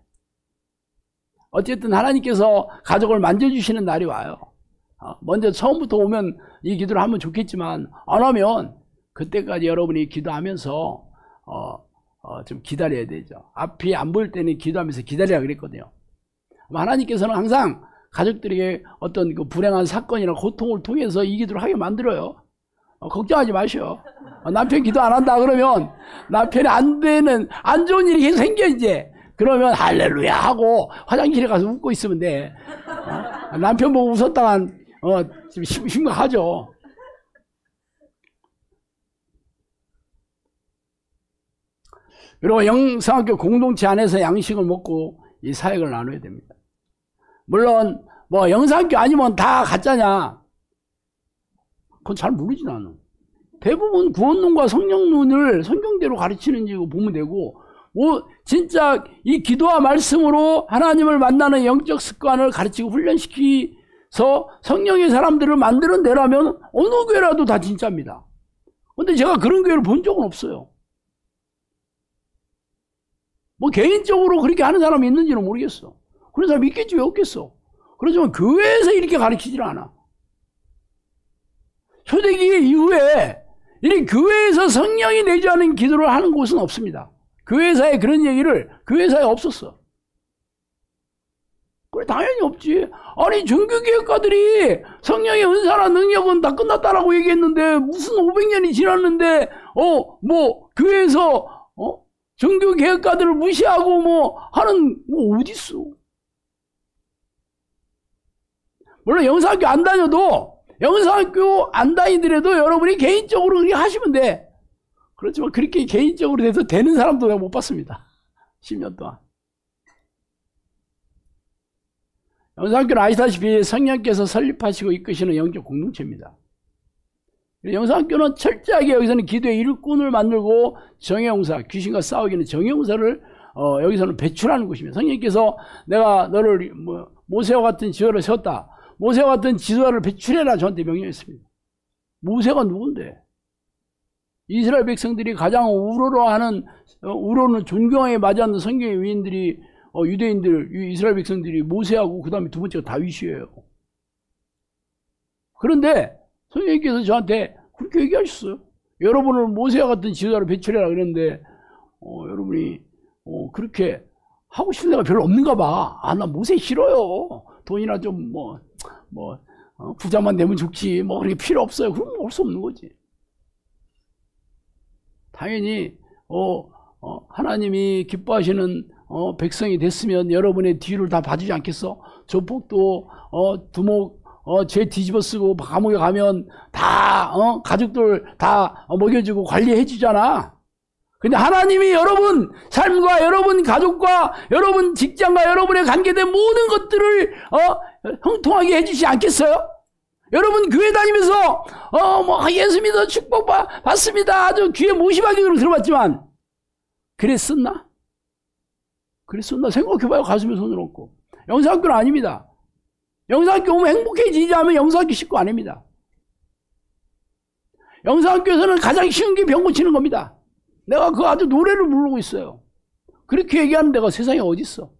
어쨌든 하나님께서 가족을 만져주시는 날이 와요. 먼저 처음부터 오면 이 기도를 하면 좋겠지만 안 하면 그때까지 여러분이 기도하면서 좀 기다려야 되죠. 앞이 안 보일 때는 기도하면서 기다리라 그랬거든요. 하나님께서는 항상 가족들에게 어떤 그 불행한 사건이나 고통을 통해서 이 기도를 하게 만들어요. 걱정하지 마시오. 남편 기도 안 한다 그러면 남편이 안 되는 안 좋은 일이 계속 생겨 이제. 그러면 할렐루야 하고 화장실에 가서 웃고 있으면 돼. 남편 보고 웃었다간 지금 심각하죠. 그리고 영성학교 공동체 안에서 양식을 먹고 이 사역을 나눠야 됩니다. 물론 뭐 영성학교 아니면 다 가짜냐? 그건 잘 모르지 나는. 대부분 구원론과 성령론을 성경대로 가르치는지 보면 되고 진짜 이 기도와 말씀으로 하나님을 만나는 영적 습관을 가르치고 훈련시키서 성령의 사람들을 만들어내라면 어느 교회라도 다 진짜입니다. 근데 제가 그런 교회를 본 적은 없어요. 뭐 개인적으로 그렇게 하는 사람이 있는지는 모르겠어. 그런 사람이 있겠지 왜 없겠어. 그렇지만 교회에서 이렇게 가르치질 않아. 초대기 이후에 이 교회에서 성령이 내지 않은 기도를 하는 곳은 없습니다. 교회사에 그런 얘기를 교회사에 없었어. 그래 당연히 없지. 아니 종교개혁가들이 성령의 은사나 능력은 다 끝났다라고 얘기했는데 무슨 500년이 지났는데 뭐 교회에서 종교개혁가들을 무시하고 뭐 하는 뭐 어딨어. 물론 영사학교 안 다녀도 영사학교 안 다니더라도 여러분이 개인적으로 그렇게 하시면 돼. 그렇지만 그렇게 개인적으로 돼서 되는 사람도 내가 못 봤습니다. 10년 동안. 영사학교는 아시다시피 성령께서 설립하시고 이끄시는 영적 공동체입니다. 영사학교는 철저하게 여기서는 기도의 일꾼을 만들고 정예용사, 귀신과 싸우기는 정예용사를 여기서는 배출하는 곳입니다. 성령께서 내가 너를 모세와 같은 지도를 세웠다. 모세와 같은 지도자를 배출해라 저한테 명령했습니다. 모세가 누군데? 이스라엘 백성들이 가장 우로는 존경에 맞이하는 성경의 위인들이 유대인들, 이스라엘 백성들이 모세하고 그 다음에 두 번째가 다윗이에요. 그런데 성령님께서 저한테 그렇게 얘기하셨어요. 여러분을 모세와 같은 지도자를 배출해라 그랬는데 여러분이 그렇게 하고 싶은 데가 별로 없는가 봐. 나 모세 싫어요. 돈이나 좀 부자만 되면 좋지. 뭐 그렇게 필요 없어요. 그러면 올 수 없는 거지. 당연히 하나님이 기뻐하시는 백성이 됐으면 여러분의 뒤를 다 봐주지 않겠어? 조폭도 두목 죄 뒤집어 쓰고 감옥에 가면 다 가족들 다 먹여주고 관리해 주잖아. 근데 하나님이 여러분 삶과 여러분 가족과 여러분 직장과 여러분의 관계된 모든 것들을 형통하게 해주지 않겠어요? 여러분 교회 다니면서 예수 믿어 축복 받습니다. 아주 귀에 모시박이로 들어봤지만 그랬었나? 그랬었나? 생각해봐요. 가슴에 손을 얹고. 영사학교는 아닙니다. 영사학교 오면 행복해지지 않으면 영사학교 식구 아닙니다. 영사학교에서는 가장 쉬운 게 병 고치는 겁니다. 내가 그 아주 노래를 부르고 있어요. 그렇게 얘기하는 데가 세상에 어디 있어?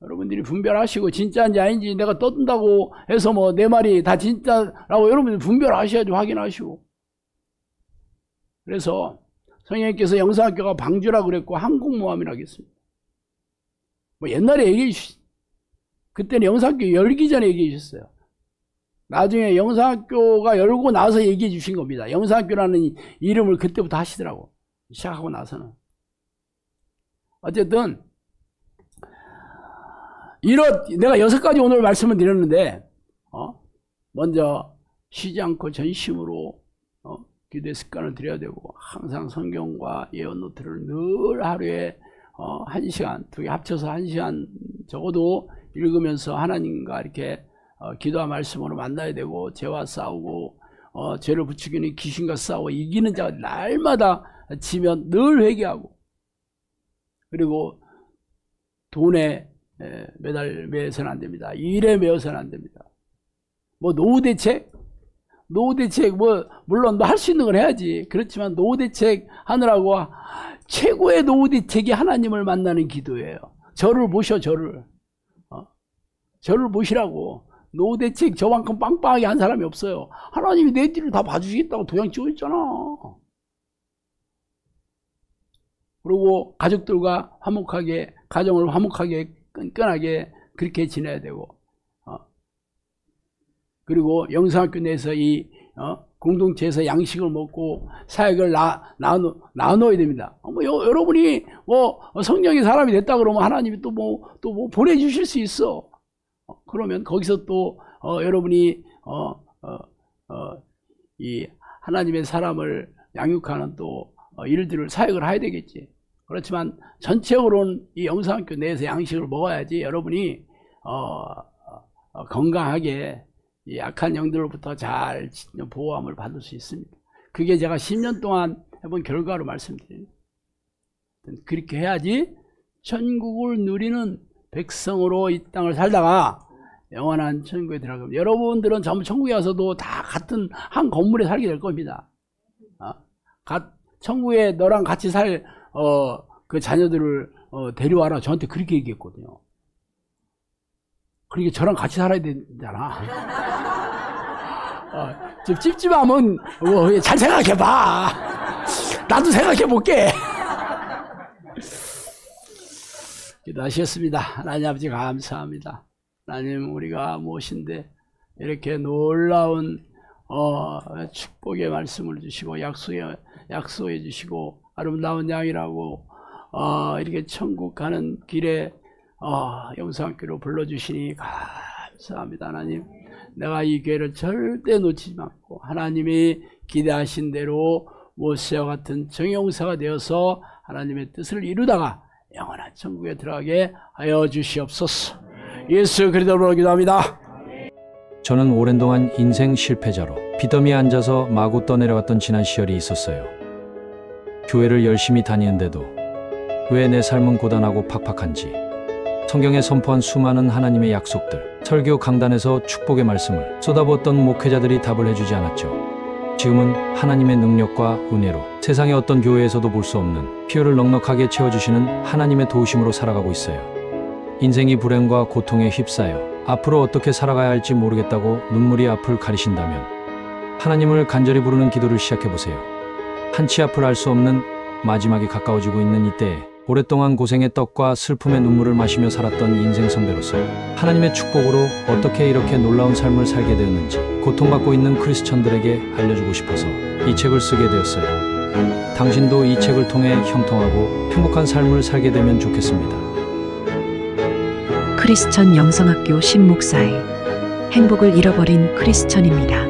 여러분들이 분별하시고 진짜인지 아닌지 내가 떠든다고 해서 내 말이 다 진짜라고 여러분들이 분별하셔야죠. 확인하시고. 그래서 성령님께서 영사학교가 방주라고 그랬고 항공모함이라고 했습니다. 옛날에 얘기해 주셨어요. 그때는 영사학교 열기 전에 얘기해 주셨어요. 나중에 영사학교가 열고 나서 얘기해 주신 겁니다. 영사학교라는 이름을 그때부터 하시더라고. 시작하고 나서는. 어쨌든 내가 6가지 오늘 말씀을 드렸는데 먼저 쉬지 않고 전심으로 기도의 습관을 들여야 되고 항상 성경과 예언 노트를 늘 하루에 1시간, 두 개 합쳐서 1시간 적어도 읽으면서 하나님과 이렇게 기도와 말씀으로 만나야 되고 죄와 싸우고 죄를 부추기는 귀신과 싸우고 이기는 자가 날마다 지면 늘 회개하고 그리고 돈에 매달매서는 안 됩니다. 일에 매여서는 안 됩니다. 노후 대책 물론 할 수 있는 건 해야지. 그렇지만 노후 대책 하느라고 최고의 노후 대책이 하나님을 만나는 기도예요. 저를 모셔. 저를 모시라고. 노후 대책 저만큼 빵빵하게 한 사람이 없어요. 하나님이 내 뒤를 다 봐주시겠다고 도장 찍어있잖아. 그리고 가족들과 화목하게, 가정을 화목하게 끈끈하게 그렇게 지내야 되고 그리고 영상학교 내에서 이 공동체에서 양식을 먹고 사역을 나눠야 됩니다. 여러분이 성령의 사람이 됐다 그러면 하나님이 또 보내주실 수 있어. 그러면 거기서 또 여러분이 이 하나님의 사람을 양육하는 또 일들을 사역을 해야 되겠지. 그렇지만 전체적으로는 이 영상학교 내에서 양식을 먹어야지 여러분이 건강하게 이 약한 영들로부터 잘 보호함을 받을 수 있습니다. 그게 제가 10년 동안 해본 결과로 말씀드립니다. 그렇게 해야지 천국을 누리는 백성으로 이 땅을 살다가 영원한 천국에 들어가면 여러분들은 전부 천국에 와서도 다 같은 한 건물에 살게 될 겁니다. 천국에 너랑 같이 살 그 자녀들을 데려와라. 저한테 그렇게 얘기했거든요. 그러니까 저랑 같이 살아야 되잖아. 좀 찝찝하면 잘 생각해봐. 나도 생각해볼게. 기도하시겠습니다. 하나님 아버지 감사합니다. 하나님 우리가 무엇인데 이렇게 놀라운 축복의 말씀을 주시고 약속해 주시고 아름다운 양이라고 이렇게 천국 가는 길에 영상교로 불러주시니 감사합니다. 하나님 내가 이 기회를 절대 놓치지 않고 하나님이 기대하신 대로 모세와 같은 정용사가 되어서 하나님의 뜻을 이루다가 영원한 천국에 들어가게 하여 주시옵소서. 예수 그리스도로 기도합니다. 저는 오랜 동안 인생 실패자로 빚더미에 앉아서 마구 떠내려갔던 지난 시절이 있었어요. 교회를 열심히 다니는데도 왜 내 삶은 고단하고 팍팍한지, 성경에 선포한 수많은 하나님의 약속들, 설교 강단에서 축복의 말씀을 쏟아부었던 목회자들이 답을 해주지 않았죠. 지금은 하나님의 능력과 은혜로 세상의 어떤 교회에서도 볼 수 없는 필요를 넉넉하게 채워주시는 하나님의 도우심으로 살아가고 있어요. 인생이 불행과 고통에 휩싸여 앞으로 어떻게 살아가야 할지 모르겠다고 눈물이 앞을 가리신다면 하나님을 간절히 부르는 기도를 시작해보세요. 한치 앞을 알 수 없는 마지막이 가까워지고 있는 이때에 오랫동안 고생의 떡과 슬픔의 눈물을 마시며 살았던 인생 선배로서 하나님의 축복으로 어떻게 이렇게 놀라운 삶을 살게 되었는지 고통받고 있는 크리스천들에게 알려주고 싶어서 이 책을 쓰게 되었어요. 당신도 이 책을 통해 형통하고 행복한 삶을 살게 되면 좋겠습니다. 크리스천 영성학교 신목사의 행복을 잃어버린 크리스천입니다.